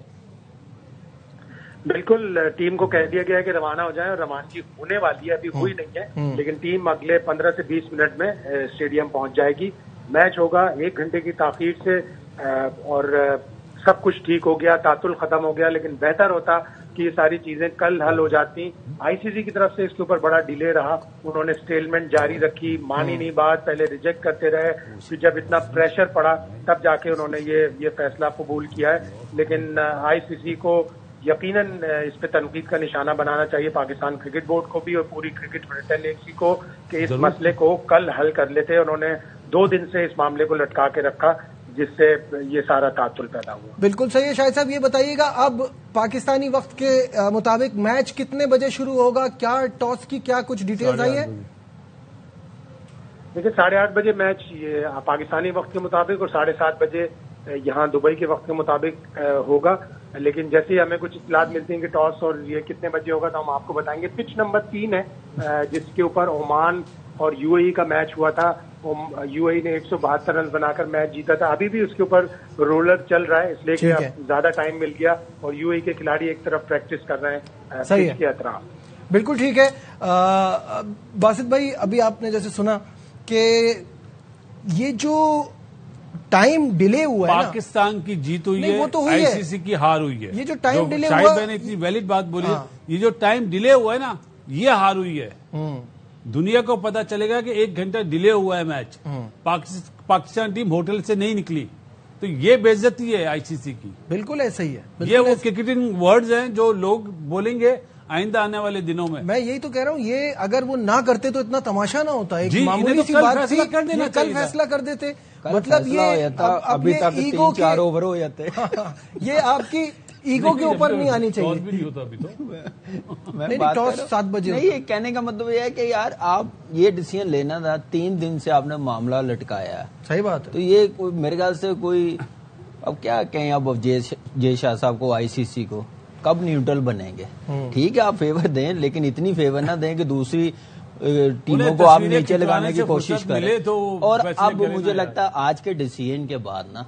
بالکل, ٹیم کو کہہ دیا گیا ہے کہ روانہ ہو جائیں, اور روانگی ہونے والی ہے, ابھی ہوئی نہیں ہے, لیکن ٹیم اگلے 15 سے 20 منٹ میں اسٹیڈیم پہنچ جائے گی. میچ ہوگا 1 گھنٹے کی تاخیر سے, اور سب کچھ ٹھیک ہو گیا, تعطل ختم ہو گیا, لیکن بہتر ہوتا کہ یہ ساری چیزیں کل حل ہو جاتی. آئی سی سی کی طرف سے اس کے اوپر بڑا ڈیلے رہا, انہوں نے اسٹیلمنٹ جاری رکھی, مانی نہیں بات, پہلے ریجیکٹ کرتے رہے, پھر جب اتنا پریشر پڑا تب جا کے انہوں نے یہ فیصلہ قبول کیا ہے. لیکن آئی سی سی کو یقیناً اس پہ تنقید کا نشانہ بنانا چاہیے, پاکستان کرکٹ بورڈ کو بھی اور پوری کرکٹ فیڈریشن کو, کہ اس مسئلے کو کل حل کر لیتے. انہوں نے 2 دن سے اس معاملے کو لٹکا کے رکھا جس سے یہ سارا تعطل پیدا ہوا. بالکل صحیح ہے. شاہد صاحب یہ بتائیے گا اب پاکستانی وقت کے مطابق میچ کتنے بجے شروع ہوگا؟ کیا ٹاس کی کیا کچھ ڈیٹیلز آئی ہے؟ دیکھیں 8:30 بجے میچ یہ پاکستانی وقت کے مطابق اور 7:30 بجے یہاں دبئی کے وقت کے مطابق ہوگا. لیکن جیسے ہی ہمیں کچھ اطلاعات ملتی ہیں کہ ٹاس اور یہ کتنے بجے ہوگا تو ہم آپ کو بتائیں گے. پچ نمبر 3 ہے جس کے اوپر عمان اور یو اے ای کا میچ ہوا تھا. یو اے ای نے 172 رن بنا کر میچ جیتا تھا. ابھی بھی اس کے اوپر رولر چل رہا ہے, اس لیے کہ اب زیادہ ٹائم مل گیا اور یو اے ای کے کھلاڑی ایک طرف پریکٹس کر رہے ہیں پچ کے اطراف. بالکل ٹھیک ہے. باسط بھائی ابھی آپ نے جیسے سنا کہ یہ جو ٹائم ڈیلے ہوا ہے, پاکستان کی جیت ہوئی ہے, آئی سی سی کی ہار ہوئی ہے. یہ جو ٹائم ڈیلے ہوا, شاہد بھائی نے اتنی ویلڈ بات بولی ہے, یہ جو ٹائم ڈیلے ہوا ہے نا یہ ہار ہوئی ہے. دنیا کو پتا چلے گا کہ 1 گھنٹہ ڈیلے ہوا ہے میچ, پاکستان ٹیم ہوٹل سے نہیں نکلی, تو یہ بے عزتی ہے آئی سی سی کی. بالکل ایسا ہی ہے. یہ وہ کرکٹنگ ورڈز ہیں جو لوگ بولیں گے آئندہ آنے والے دنوں میں. میں یہی تو کہہ رہا ہوں, یہ اگر وہ نہ کرتے تو اتنا تماشا نہ ہوتا. ایک معمولی سی بات تھی, کل فیصلہ کر دیتے. مطلب یہ ابھی تک 3-4 اوور ہو جاتے. یہ آپ کی ایگو کے اوپر نہیں آنی چاہیے. بھی نہیں ہوتا ابھی تو ٹاس 7 بجے. نہیں, یہ کہنے کا مطلب یہ ہے کہ یار آپ یہ ڈیسیژن لینا تھا, 3 دن سے آپ نے معاملہ لٹکایا ہے. صحیح بات ہے. تو یہ میرے خیال سے کوئی اب کیا کہیں, اب جے شاہ صاحب کو آئی سی سی کو کب نیوٹرل بنیں گے. ٹھیک ہے آپ فیور دیں, لیکن اتنی فیور نہ دیں کہ دوسری ٹیموں کو آپ نیچے لگانے کی کوشش کریں. اور اب مجھے لگتا ہے آج کے ڈیسیژن کے بعد نا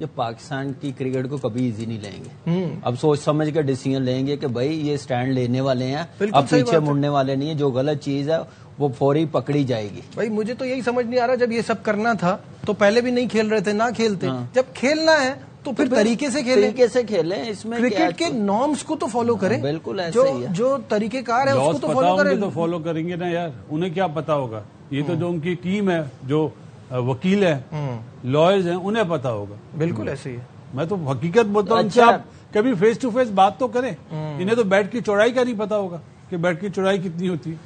یہ پاکستان کی کرکٹ کو کبھی ایزی نہیں لیں گے. اب سوچ سمجھ کے ڈیسیژن لیں گے کہ بھائی یہ سٹینڈ لینے والے ہیں, اب پیچھے مڑنے والے نہیں ہیں. جو غلط چیز ہے وہ فوری پکڑی جائے گی. بھائی مجھے تو یہی سمجھ نہیں آ رہا, جب یہ سب کرنا تھا تو پہلے بھی نہیں کھیل رہے تھے, نہ کھیلتے. جب کھیلنا ہے تو پھر طریقے سے کھیلیں. اس میں کرکٹ کے نارمز کو تو فالو کریں. بالکل ایسا ہی ہے. جو طریقہ کار ہے اس کو تو فالو کریں. تو فالو کریں گے نا یار, انہیں کیا پتا ہوگا. یہ تو جو ان کی ٹیم ہے, جو وکیل ہیں, لائرز ہیں, انہیں پتا ہوگا. بالکل ایسے ہی ہے. میں تو حقیقت بولتا ہوں, ان سے آپ کبھی فیس ٹو فیس بات تو کریں. انہیں تو بیٹ کی چوڑائی کا نہیں پتا ہوگا کہ بیٹ کی چوڑائی کتنی ہوتی ہے.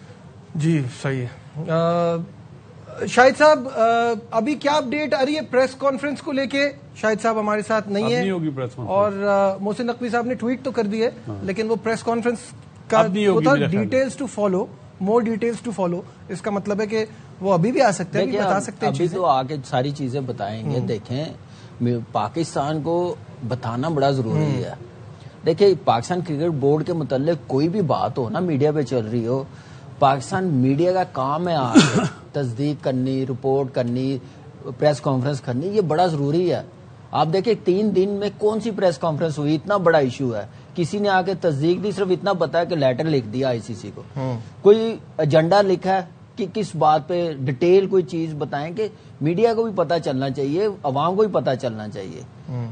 جی صحیح ہے. شاہد صاحب ابھی کیا اپڈیٹ آ رہی ہے پریس کانفرنس کو لے کے؟ شاہد صاحب ہمارے ساتھ نہیں ہے, اور محسن نقوی صاحب نے ٹویٹ تو کر دی ہے, لیکن وہ پریس کانفرنس کا details to follow, more details to follow. اس کا مطلب ہے کہ وہ ابھی بھی آ سکتے ہیں, بتا سکتے ہیں. ابھی تو آ کے ساری چیزیں بتائیں گے. دیکھیں پاکستان کو بتانا بڑا ضروری ہے. دیکھیں پاکستان کرکٹ بورڈ کے متعلق کوئی بھی بات ہو نا میڈیا پہ چل رہی ہو, پاکستان میڈیا کا کام ہے آج تصدیق کرنی, رپورٹ کرنی, پریس کانفرنس کرنی, یہ بڑا ضروری ہے. آپ دیکھیں 3 دن میں کون سی پریس کانفرنس ہوئی, اتنا بڑا ایشو ہے, کسی نے آ کے تصدیق دی, صرف اتنا بتایا کہ لیٹر لکھ دیا آئی سی سی کو, کوئی ایجنڈا لکھا ہے کہ کس بات پہ ڈیٹیل کوئی چیز بتائیں کہ میڈیا کو بھی پتا چلنا چاہیے, عوام کو بھی پتا چلنا چاہیے.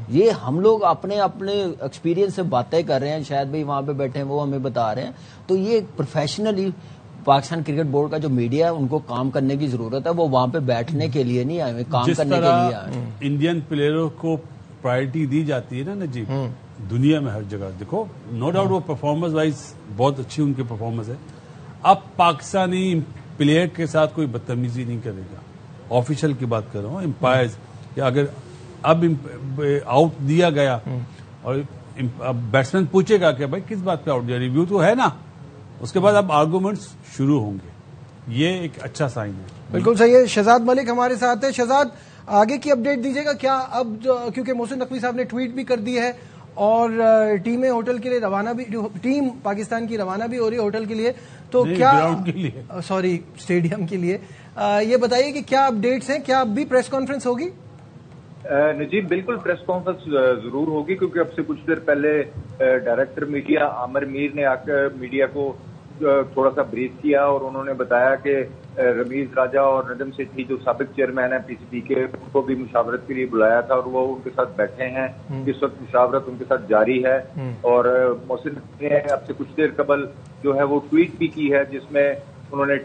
یہ ہم لوگ اپنے ایکسپیرینس سے باتیں کر رہے ہیں, شاید بھائی وہاں پہ بیٹھے ہیں وہ ہمیں بتا رہے ہیں, تو یہ پروفیشنلی پاکستان کرکٹ بورڈ کا جو میڈیا ہے ان کو کام کرنے کی ضرورت ہے. وہ وہاں پہ بیٹھنے کے لیے نہیں آئے, کام کرنے کے لیے آئے. انڈین پلیئروں کو پرائرٹی دی جاتی ہے نا نجیب, دنیا میں ہر جگہ. دیکھو نو ڈاؤٹ وہ پرفارمنس وائز بہت اچھی ان کی پرفارمنس ہے. اب پاکستانی پلیئر کے ساتھ کوئی بدتمیزی نہیں کرے گا, آفیشل کی بات کر رہا ہوں, امپائرز, یا اگر اب آؤٹ دیا گیا اور بیٹسمین پوچھے گا کہ بھائی کس بات پہ آؤٹ دیا, ریویو تو ہے نا, اس کے بعد اب آرگومنٹس شروع ہوں گے. یہ ایک اچھا سائن ہے. بالکل صحیح ہے. شہزاد ملک ہمارے ساتھ ہے. شہزاد, آگے کی اپڈیٹ دیجیے گا کیا اب, کیونکہ محسن نقوی صاحب نے ٹویٹ بھی کر دی ہے اور ٹیمیں ہوٹل کے لیے روانہ بھی, ٹیم پاکستان کی روانہ بھی ہو رہی ہے ہوٹل کے لیے, تو کیا گراؤنڈ کے لیے, سوری اسٹیڈیم کے لیے. یہ بتائیے کہ کیا اپڈیٹس ہیں, کیا اب بھی پریس کانفرنس ہوگی؟ نجیب بالکل پریس کانفرنس ضرور ہوگی, کیونکہ اب سے کچھ دیر پہلے ڈائریکٹر میڈیا عامر میر نے آ کر میڈیا کو تھوڑا سا بریف کیا اور انہوں نے بتایا کہ رمیز راجہ اور نجم سیٹھی جو سابق چیئرمین ہیں پی سی بی کے, ان کو بھی مشاورت کے لیے بلایا تھا اور وہ ان کے ساتھ بیٹھے ہیں. اس وقت مشاورت ان کے ساتھ جاری ہے. اور محسن نے اب سے کچھ دیر قبل جو ہے وہ ٹویٹ بھی کی ہے جس میں انہوں نے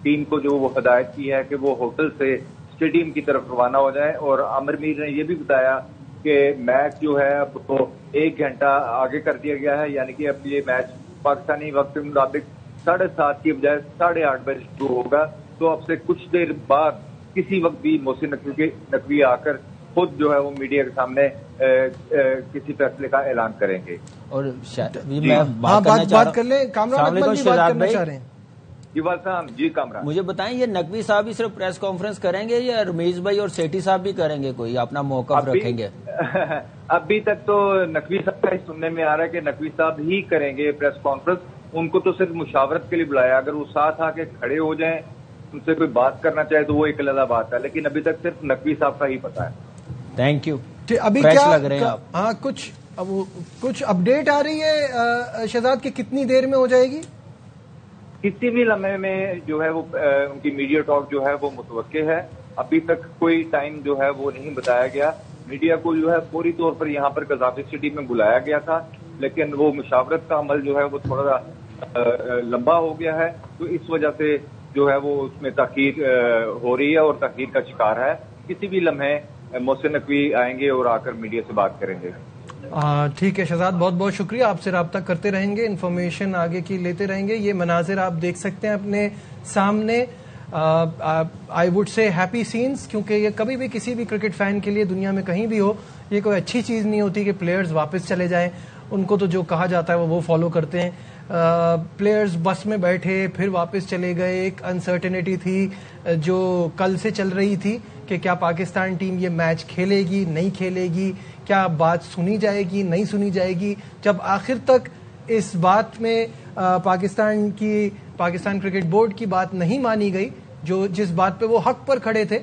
ٹیم کو جو وہ ہدایت کی ہے کہ وہ ہوٹل سے اسٹیڈیم کی طرف روانہ ہو جائیں. اور عامر میر نے یہ بھی بتایا کہ میچ جو ہے اب تو 1 گھنٹہ آگے کر دیا گیا ہے, یعنی کہ اب یہ میچ پاکستانی وقت کے مطابق 7:30 کی بجائے 8:30 بجے شروع ہوگا. تو اب سے کچھ دیر بعد کسی وقت بھی محسن نقوی آ کر خود جو ہے وہ میڈیا کے سامنے کسی فیصلے کا اعلان کریں گے. اور بات کر لیں, کامران اکمل بھی بات کرنا چاہ رہے ہیں. جی کامران, مجھے بتائیں یہ نقوی صاحب ہی صرف پریس کانفرنس کریں گے یا رمیز بھائی اور سیٹھی صاحب بھی کریں گے, کوئی اپنا موقف رکھیں گے؟ ابھی تک تو نقوی صاحب کا ہی سننے میں آ رہا ہے کہ نقوی صاحب ہی کریں گے پریس کانفرنس. ان کو تو صرف مشاورت کے لیے بلایا, اگر وہ ساتھ آ کے کھڑے ہو جائیں ان سے کوئی بات کرنا چاہے تو وہ ایک علیحدہ بات ہے, لیکن ابھی تک صرف نقوی صاحب کا ہی پتا ہے. Thank you. ابھی کیا لگ رہے ہیں آپ؟ ہاں, کچھ اپڈیٹ آ رہی ہے شہزاد کہ کتنی دیر میں ہو جائے گی؟ کسی بھی لمحے میں جو ہے وہ ان کی میڈیا ٹاک جو ہے وہ متوقع ہے. ابھی تک کوئی ٹائم جو ہے وہ نہیں بتایا گیا. میڈیا کو جو ہے فوری طور پر یہاں پر قذافی سٹی میں بلایا گیا تھا, لیکن وہ مشاورت کا عمل جو ہے وہ تھوڑا سا لمبا ہو گیا ہے, تو اس وجہ سے جو ہے وہ اس میں تاخیر ہو رہی ہے اور تاخیر کا شکار ہے. کسی بھی لمحے محسن نقوی آئیں گے اور آ کر میڈیا سے بات کریں گے. ٹھیک ہے شہزاد, بہت بہت شکریہ, آپ سے رابطہ کرتے رہیں گے, انفارمیشن آگے کی لیتے رہیں گے. یہ مناظر آپ دیکھ سکتے ہیں اپنے سامنے. I would say happy scenes, کیونکہ یہ کبھی بھی کسی بھی کرکٹ فین کے لیے دنیا میں کہیں بھی ہو یہ کوئی اچھی چیز نہیں ہوتی کہ پلیئرز واپس چلے جائیں. ان کو تو جو کہا جاتا ہے وہ فالو کرتے ہیں. پلیئرز بس میں بیٹھے پھر واپس چلے گئے. ایک انسرٹنٹی تھی جو کل سے چل رہی تھی کہ کیا پاکستان ٹیم یہ میچ کھیلے گی نہیں کھیلے گی, کیا بات سنی جائے گی نہیں سنی جائے گی. جب آخر تک اس بات میں پاکستان کرکٹ بورڈ کی بات نہیں مانی گئی, جس بات پہ وہ حق پر کھڑے تھے,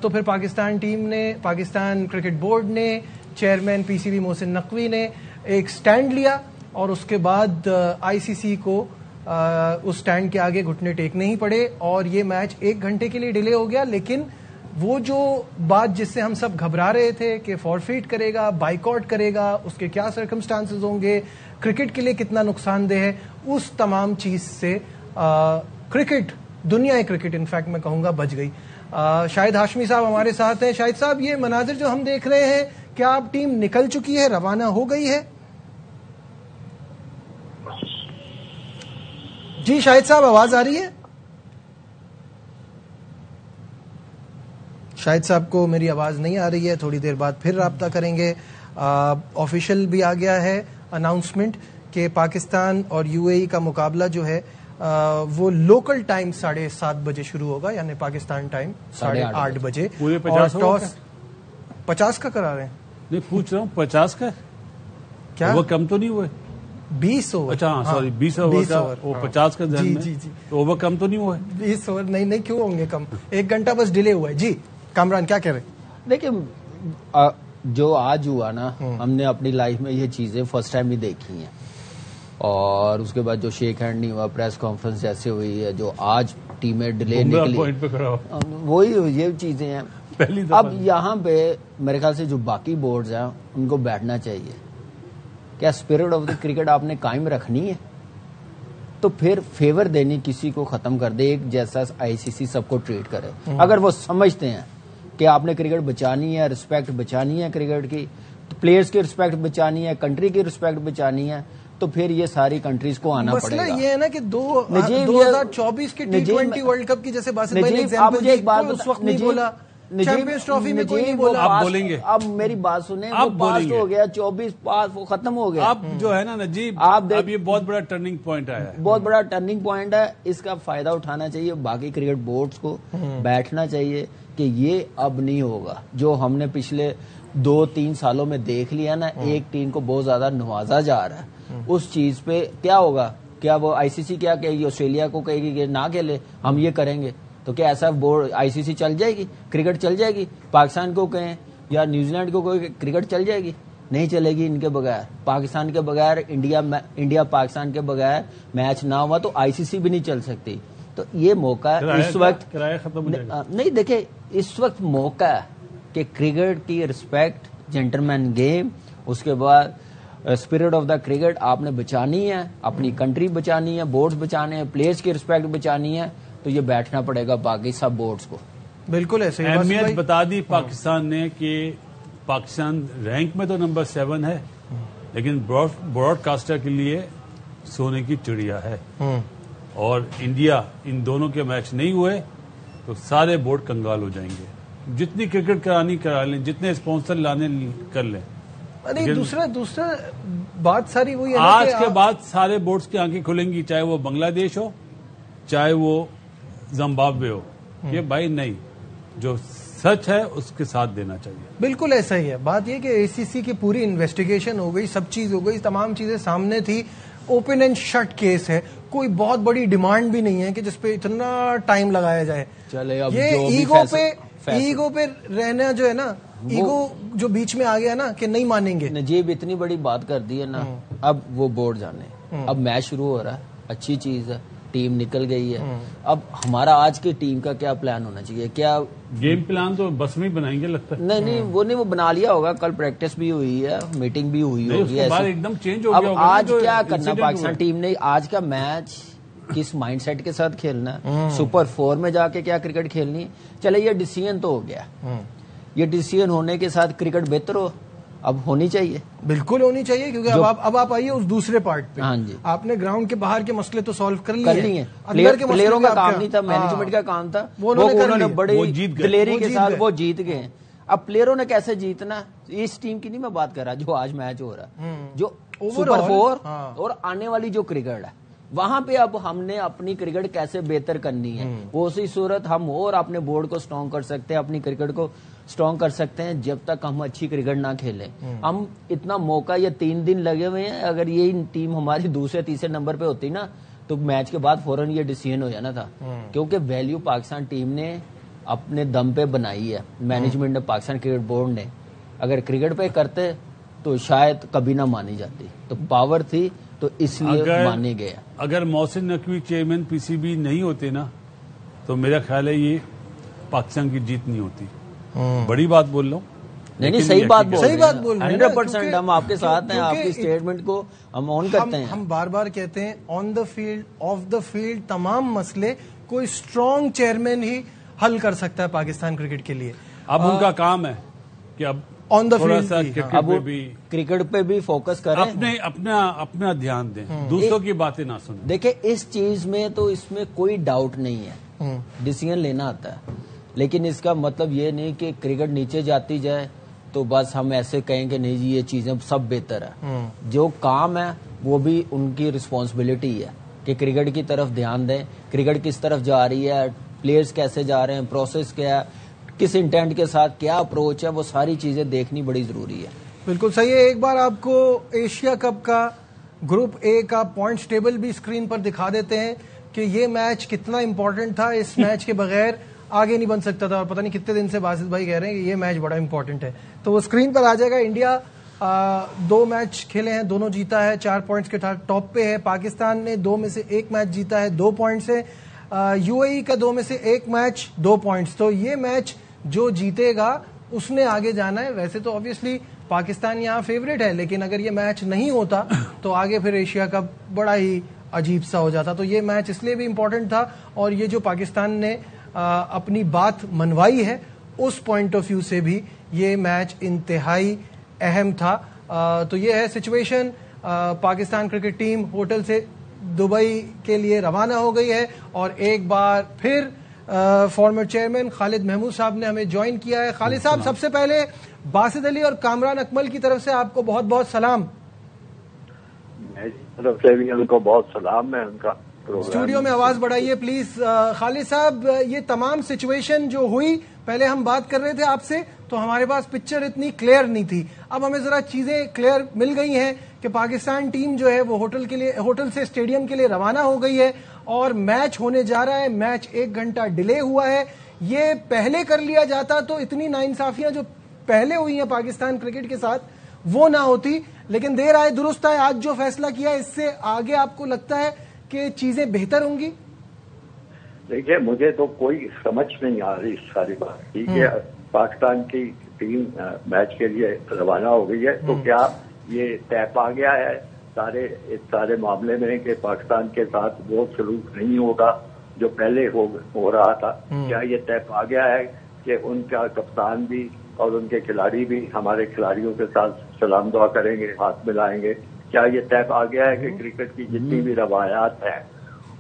تو پھر پاکستان ٹیم نے, پاکستان کرکٹ بورڈ نے, chairman P C be Mohsin Naqvi نے ایک سٹینڈ لیا اور اس کے بعد آئی سی سی کو اس سٹینڈ کے آگے گھٹنے ٹیکنے ہی پڑے اور یہ میچ 1 گھنٹے کے لیے ڈیلے ہو گیا. لیکن وہ جو بات جس سے ہم سب گھبرا رہے تھے کہ فورفیٹ کرے گا, بائیکاٹ کرے گا, اس کے کیا سرکمسٹانسز ہوں گے, کرکٹ کے لیے کتنا نقصان دہ ہے, اس تمام چیز سے کرکٹ, دنیا کرکٹ انفیکٹ میں کہوں گا, بچ گئی. شاہد ہاشمی صاحب ہمارے ساتھ ہیں. شاہد صاحب, یہ مناظر جو ہم دیکھ رہے ہیں, کیا آپ ٹیم نکل چکی ہے, روانہ ہو گئی ہے؟ جی شاہد صاحب, آواز آ رہی ہے؟ شاہد صاحب کو میری آواز نہیں آ رہی ہے, تھوڑی دیر بعد پھر رابطہ کریں گے. آفیشیل بھی آ گیا ہے اناؤنسمنٹ کہ پاکستان اور یو اے ای کا مقابلہ جو ہے وہ لوکل ٹائم 7:30 بجے شروع ہوگا, یعنی پاکستان ٹائم 8:30 بجے. پورے اور ٹاس 50 کا کرا رہے ہیں, نہیں پوچھ رہا ہوں 50 کا, کیا اوور کم تو نہیں ہوئے؟ 20 اوور. اچھا سوری 20 اوور کا وہ 50 کا ذہن جی میں تو اوور کم تو نہیں ہوئے؟ 20 اوور نہیں کیوں ہوں گے کم؟ 1 گھنٹہ بس ڈیلے ہوا ہے. جی کامران کیا کہہ رہے ہیں؟ دیکھیں جو آج ہوا نا، ہم نے اپنی لائف میں یہ چیزیں فرسٹ ٹائم ہی دیکھی ہیں، اور اس کے بعد جو شیک ہینڈ نہیں ہوا، پریس کانفرنس جیسے ہوئی ہے، جو آج ٹیمیں ڈیلے نکلی، وہی یہ چیزیں ہیں. اب یہاں پہ میرے خیال سے جو باقی بورڈز ہیں ان کو بیٹھنا چاہیے. کیا اسپرٹ آف دا کرکٹ آپ نے قائم رکھنی ہے تو پھر فیور دینی کسی کو ختم کر دے، ایک جیسا آئی سی سی سب کو ٹریٹ کرے. اگر وہ سمجھتے ہیں کہ آپ نے کرکٹ بچانی ہے، رسپیکٹ بچانی ہے کرکٹ کی، پلیئرز کی رسپیکٹ بچانی ہے، کنٹری کی رسپیکٹ بچانی ہے، تو پھر یہ ساری کنٹریز کو آنا پڑے گا. مسئلہ یہ ہے نا کہ 2024 کی T20 ورلڈ کپ کی جیسے باسط بھائی نے ایگزامپل دی، اس وقت نہیں بولا، چیمپئنز ٹرافی میں کوئی نہیں بولا. آپ بولیں گے؟ اب میری بات سنیں، وہ پاس ہو گیا 24 پاس، وہ ختم ہو گیا. اب جو ہے نا نجیب، اب یہ بہت بڑا ٹرننگ پوائنٹ آیا ہے، بہت بڑا ٹرننگ پوائنٹ ہے. اس کا فائدہ اٹھانا چاہیے باقی کرکٹ بورڈز کو، بیٹھنا چاہیے کہ یہ اب نہیں ہوگا. جو ہم نے پچھلے 2-3 سالوں میں دیکھ لیا نا، ایک ٹیم کو بہت زیادہ نوازا جا رہا ہے، اس چیز پہ کیا ہوگا؟ کیا وہ آئی سی سی کیا کہے گی؟ آسٹریلیا کو کہے گی کہ نہ کھیلے، ہم یہ کریں گے، تو کیا ایسا بورڈ آئی سی سی چل جائے گی؟ کرکٹ چل جائے گی؟ پاکستان کو کہیں یا نیوزی لینڈ کو کوئی کرکٹ چل جائے گی؟ نہیں چلے گی ان کے بغیر. پاکستان کے بغیر انڈیا پاکستان کے بغیر میچ نہ ہوا تو آئی سی سی بھی نہیں چل سکتی. تو یہ موقع ہے اس وقت، کرایہ ختم ہو جائے گا. نہیں دیکھیں اس وقت موقع ہے کہ کرکٹ کی رسپیکٹ، جینٹلمین گیم، اس کے بعد اسپرٹ آف دا کرکٹ آپ نے بچانی ہے، اپنی کنٹری بچانی ہے، بورڈز بچانے ہیں، پلیئرز کی رسپیکٹ بچانی ہے، تو یہ بیٹھنا پڑے گا باقی سب بورڈز کو. بالکل ایسے اہمیت بتا دی پاکستان نے کہ پاکستان رینک میں تو نمبر 7 ہے، لیکن براڈ کاسٹر کے لیے سونے کی چڑیا ہے. اور انڈیا ان دونوں کے میچ نہیں ہوئے تو سارے بورڈ کنگال ہو جائیں گے. جتنی کرکٹ کرانی کرا لیں، جتنے اسپانسر لانے کر لیں. دوسرا بات ساری وہی ہے آج کے بعد سارے بورڈز کی آنکھیں کھلیں گی، چاہے وہ بنگلہ دیش ہو، چاہے وہ زمبابوے ہو، کہ بھائی نہیں، جو سچ ہے اس کے ساتھ دینا چاہیے. بالکل ایسا ہی ہے. بات یہ کہ اے سی سی کی پوری انویسٹیگیشن ہو گئی، سب چیز ہو گئی، تمام چیزیں سامنے تھی. اوپن اینڈ شٹ کیس ہے، کوئی بہت بڑی ڈیمانڈ بھی نہیں ہے کہ جس پہ اتنا ٹائم لگایا جائے. یہ ایگو پہ رہنا جو ہے نا، ایگو جو بیچ میں آ گیا نا کہ نہیں مانیں گے. نجیب اتنی بڑی بات کر دی ہے نا، اب وہ بورڈ جانے، اب میچ شروع ہو رہا ہے، اچھی چیز ہے، ٹیم نکل گئی ہے. اب ہمارا آج کی ٹیم کا کیا پلان ہونا چاہیے؟ کیا گیم پلان تو بس میں بنائیں گے لگتا ہے؟ نہیں وہ بنا لیا ہوگا. کل پریکٹس بھی ہوئی ہے، میٹنگ بھی ہوئی ہوگی. ایک دم چینج ہو گیا. اب آج کیا کرنا پاکستان ٹیم نے؟ آج کا میچ کس مائنڈ سیٹ کے ساتھ کھیلنا ہے؟ سپر 4 میں جا کے کیا کرکٹ کھیلنی ہے؟ چلے یہ ڈیسیژن تو ہو گیا، یہ ڈیسیژن ہونے کے ساتھ کرکٹ بہتر ہو اب ہونی چاہیے. بالکل ہونی چاہیے، کیونکہ اب آپ آئیے اس دوسرے پارٹ پہ. ہاں جی، آپ نے گراؤنڈ کے باہر کے مسئلے تو سالو کر لیے، پلیئروں کا کام نہیں تھا، مینجمنٹ کا کام تھا. وہ انہوں نے بڑی دلیری کے ساتھ وہ جیت گئے. اب پلیئروں نے کیسے جیتنا، اس ٹیم کی نہیں میں بات کر رہا جو آج میچ ہو رہا، جو سپر 4 اور آنے والی جو کرکٹ ہے، وہاں پہ اب ہم نے اپنی کرکٹ کیسے بہتر کرنی ہے. اسی صورت ہم اور اپنے بورڈ کو اسٹرانگ کر سکتے ہیں، اپنی کرکٹ کو اسٹرانگ کر سکتے ہیں جب تک ہم اچھی کرکٹ نہ کھیلیں. ہم اتنا موقع، یہ 3 دن لگے ہوئے ہیں، اگر یہ ٹیم ہماری دوسرے تیسرے نمبر پہ ہوتی نا تو میچ کے بعد فوراً یہ ڈیسیژن ہو جانا تھا. کیونکہ ویلیو پاکستان ٹیم نے اپنے دم پہ بنائی ہے، مینجمنٹ نے، پاکستان کرکٹ بورڈ نے. اگر کرکٹ پہ کرتے تو شاید کبھی نہ مانی جاتی. تو پاور تھی تو اس لیے مانے گیا. اگر Mohsin Naqvi chairman P C B نہیں ہوتے نا تو میرا خیال ہے یہ پاکستان کی جیت نہیں ہوتی. بڑی بات بول رہا ہوں. نہیں صحیح بات بول رہے ہیں، 100% ہم آپ کے ساتھ ہیں. آپ کی اسٹیٹمنٹ کو ہم آن کرتے ہیں. ہم بار بار کہتے ہیں on the field, off the field, تمام مسئلے کوئی اسٹرانگ چیئرمین ہی حل کر سکتا ہے پاکستان کرکٹ کے لیے. اب ان کا کام ہے کہ اب آن دا فیلڈ کرکٹ پہ بھی فوکس کریں، اپنا دھیان دیں، دوسروں کی باتیں نہ سنیں. دیکھیں اس چیز میں تو اس میں کوئی ڈاؤٹ نہیں ہے، ڈیسیژن لینا آتا ہے. لیکن اس کا مطلب یہ نہیں کہ کرکٹ نیچے جاتی جائے تو بس ہم ایسے کہیں کہ نہیں جی یہ چیزیں سب بہتر ہے. جو کام ہے وہ بھی ان کی رسپانسبلٹی ہے کہ کرکٹ کی طرف دھیان دیں. کرکٹ کس طرف جا رہی ہے، پلیئرز کیسے جا رہے ہیں، پروسیس کیا ہے، کس انٹینٹ کے ساتھ کیا اپروچ ہے، وہ ساری چیزیں دیکھنی بڑی ضروری ہے. بالکل صحیح ہے. ایک بار آپ کو ایشیا کپ کا گروپ اے کا پوائنٹس ٹیبل بھی اسکرین پر دکھا دیتے ہیں کہ یہ میچ کتنا امپورٹنٹ تھا. اس میچ کے بغیر آگے نہیں بن سکتا تھا, اور پتہ نہیں کتنے دن سے باسط بھائی کہہ رہے ہیں کہ یہ میچ بڑا امپورٹنٹ ہے. تو وہ اسکرین پر آ جائے گا. انڈیا 2 میچ کھیلے ہیں, دونوں جیتا ہے, 4 پوائنٹس کے ٹاپ پہ ہے. پاکستان نے 2 میں سے 1 میچ جیتا ہے, 2 پوائنٹس ہے. یو اے ای کا 2 میں سے 1 میچ 2 پوائنٹس. تو یہ میچ جو جیتے گا اس نے آگے جانا ہے. ویسے تو آبویسلی پاکستان یہاں فیوریٹ ہے, لیکن اگر یہ میچ نہیں ہوتا تو آگے پھر ایشیا کپ بڑا ہی عجیب سا ہو جاتا. تو یہ میچ اس لیے بھی امپورٹنٹ تھا, اور یہ جو پاکستان نے اپنی بات منوائی ہے اس پوائنٹ آف ویو سے بھی یہ میچ انتہائی اہم تھا. تو یہ ہے situation. Pakistan cricket team hotel سے دبئی کے لیے روانہ ہو گئی ہے, اور ایک بار پھر فارمر چیئرمین خالد محمود صاحب نے ہمیں جوائن کیا ہے. خالد صاحب, سب سے پہلے باسط علی اور کامران اکمل کی طرف سے آپ کو بہت بہت سلام. طرف سے بھی ان کو بہت سلام. میں ان کا اسٹوڈیو میں آواز بڑھائیے پلیز. خالد صاحب, یہ تمام سچویشن جو ہوئی, پہلے ہم بات کر رہے تھے آپ سے تو ہمارے پاس پکچر اتنی کلیئر نہیں تھی. اب ہمیں ذرا چیزیں کلیئر مل گئی ہیں کہ پاکستان ٹیم جو ہے وہ ہوٹل سے اسٹیڈیم کے لیے روانہ ہو گئی ہے, اور میچ ہونے جا رہا ہے. میچ 1 گھنٹہ ڈیلے ہوا ہے. یہ پہلے کر لیا جاتا تو اتنی ناانصافیاں جو پہلے ہوئی ہیں پاکستان کرکٹ کے ساتھ وہ نہ ہوتی. لیکن دیر آئے درست آئے, آج جو فیصلہ کیا اس سے آگے آپ کو لگتا ہے کہ چیزیں بہتر ہوں گی؟ دیکھیے, مجھے تو کوئی سمجھ نہیں آ رہی ساری بات. ٹھیک ہے, پاکستان کی ٹیم میچ کے لیے روانہ ہو گئی ہے, تو کیا یہ طے پا گیا ہے اس سارے معاملے میں کہ پاکستان کے ساتھ وہ سلوک نہیں ہوگا جو پہلے ہو رہا تھا؟ کیا یہ طے پا گیا ہے کہ ان کا کپتان بھی اور ان کے کھلاڑی بھی ہمارے کھلاڑیوں کے ساتھ سلام دعا کریں گے, ہاتھ ملائیں گے؟ کیا یہ طے پا گیا ہے کہ کرکٹ کی جتنی بھی روایات ہیں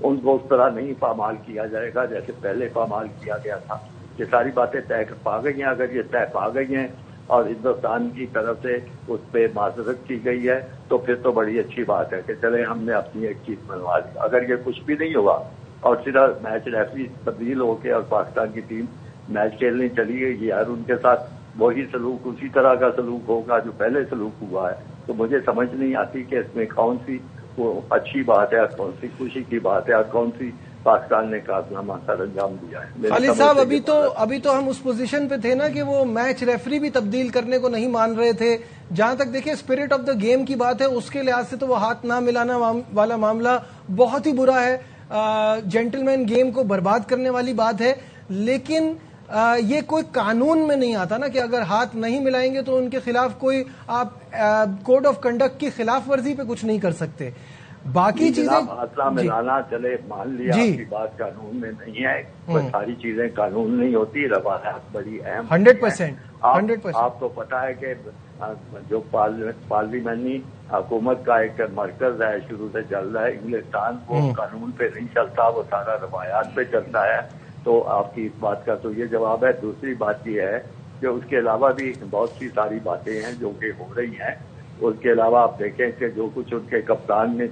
ان کو اس طرح نہیں پامال کیا جائے گا جیسے پہلے پامال کیا گیا تھا؟ یہ ساری باتیں طے پا گئی ہیں. اگر یہ طے پا گئی ہیں اور ہندوستان کی طرف سے اس پہ معذرت کی گئی ہے تو پھر تو بڑی اچھی بات ہے کہ چلے ہم نے اپنی ایک چیز منوا لی. اگر یہ کچھ بھی نہیں ہوا اور صرف میچ ریفری تبدیل ہو کے اور پاکستان کی ٹیم میچ کھیلنے چلی گئی اور ان کے ساتھ وہی سلوک, اسی طرح کا سلوک ہوگا جو پہلے سلوک ہوا ہے, تو مجھے سمجھ نہیں آتی کہ اس میں کون سی وہ اچھی بات ہے اور کون سی خوشی کی بات ہے اور کون سی پاکستان نے کارنامہ سر انجام دیا ہے. خالد صاحب, ابھی تو ہم اس پوزیشن پہ تھے نا کہ وہ میچ ریفری بھی تبدیل کرنے کو نہیں مان رہے تھے. جہاں تک دیکھیں اسپرٹ آف دا گیم کی بات ہے, اس کے لحاظ سے تو وہ ہاتھ نہ ملانا والا معاملہ بہت ہی برا ہے, جینٹل مین گیم کو برباد کرنے والی بات ہے. لیکن یہ کوئی قانون میں نہیں آتا نا کہ اگر ہاتھ نہیں ملائیں گے تو ان کے خلاف کوئی آپ کوڈ آف کنڈکٹ کی خلاف ورزی پہ کچھ نہیں کر سکتے. باقی چیزیں ہاتھ ملانا چلے مان لیا, آپ کی بات قانون میں نہیں ہے, ساری چیزیں قانون نہیں ہوتی, روایات بڑی اہم 100%. آپ کو پتا ہے کہ جو پارلیمانی حکومت کا ایک مرکز ہے شروع سے چل رہا ہے انگلستان, وہ قانون پہ نہیں چلتا, وہ سارا روایات پہ چلتا ہے. تو آپ کی اس بات کا تو یہ جواب ہے. دوسری بات یہ ہے کہ اس کے علاوہ بھی بہت سی ساری باتیں ہیں جو کہ ہو رہی ہیں. اس کے علاوہ آپ دیکھیں کہ جو کچھ ان کے کپتان نے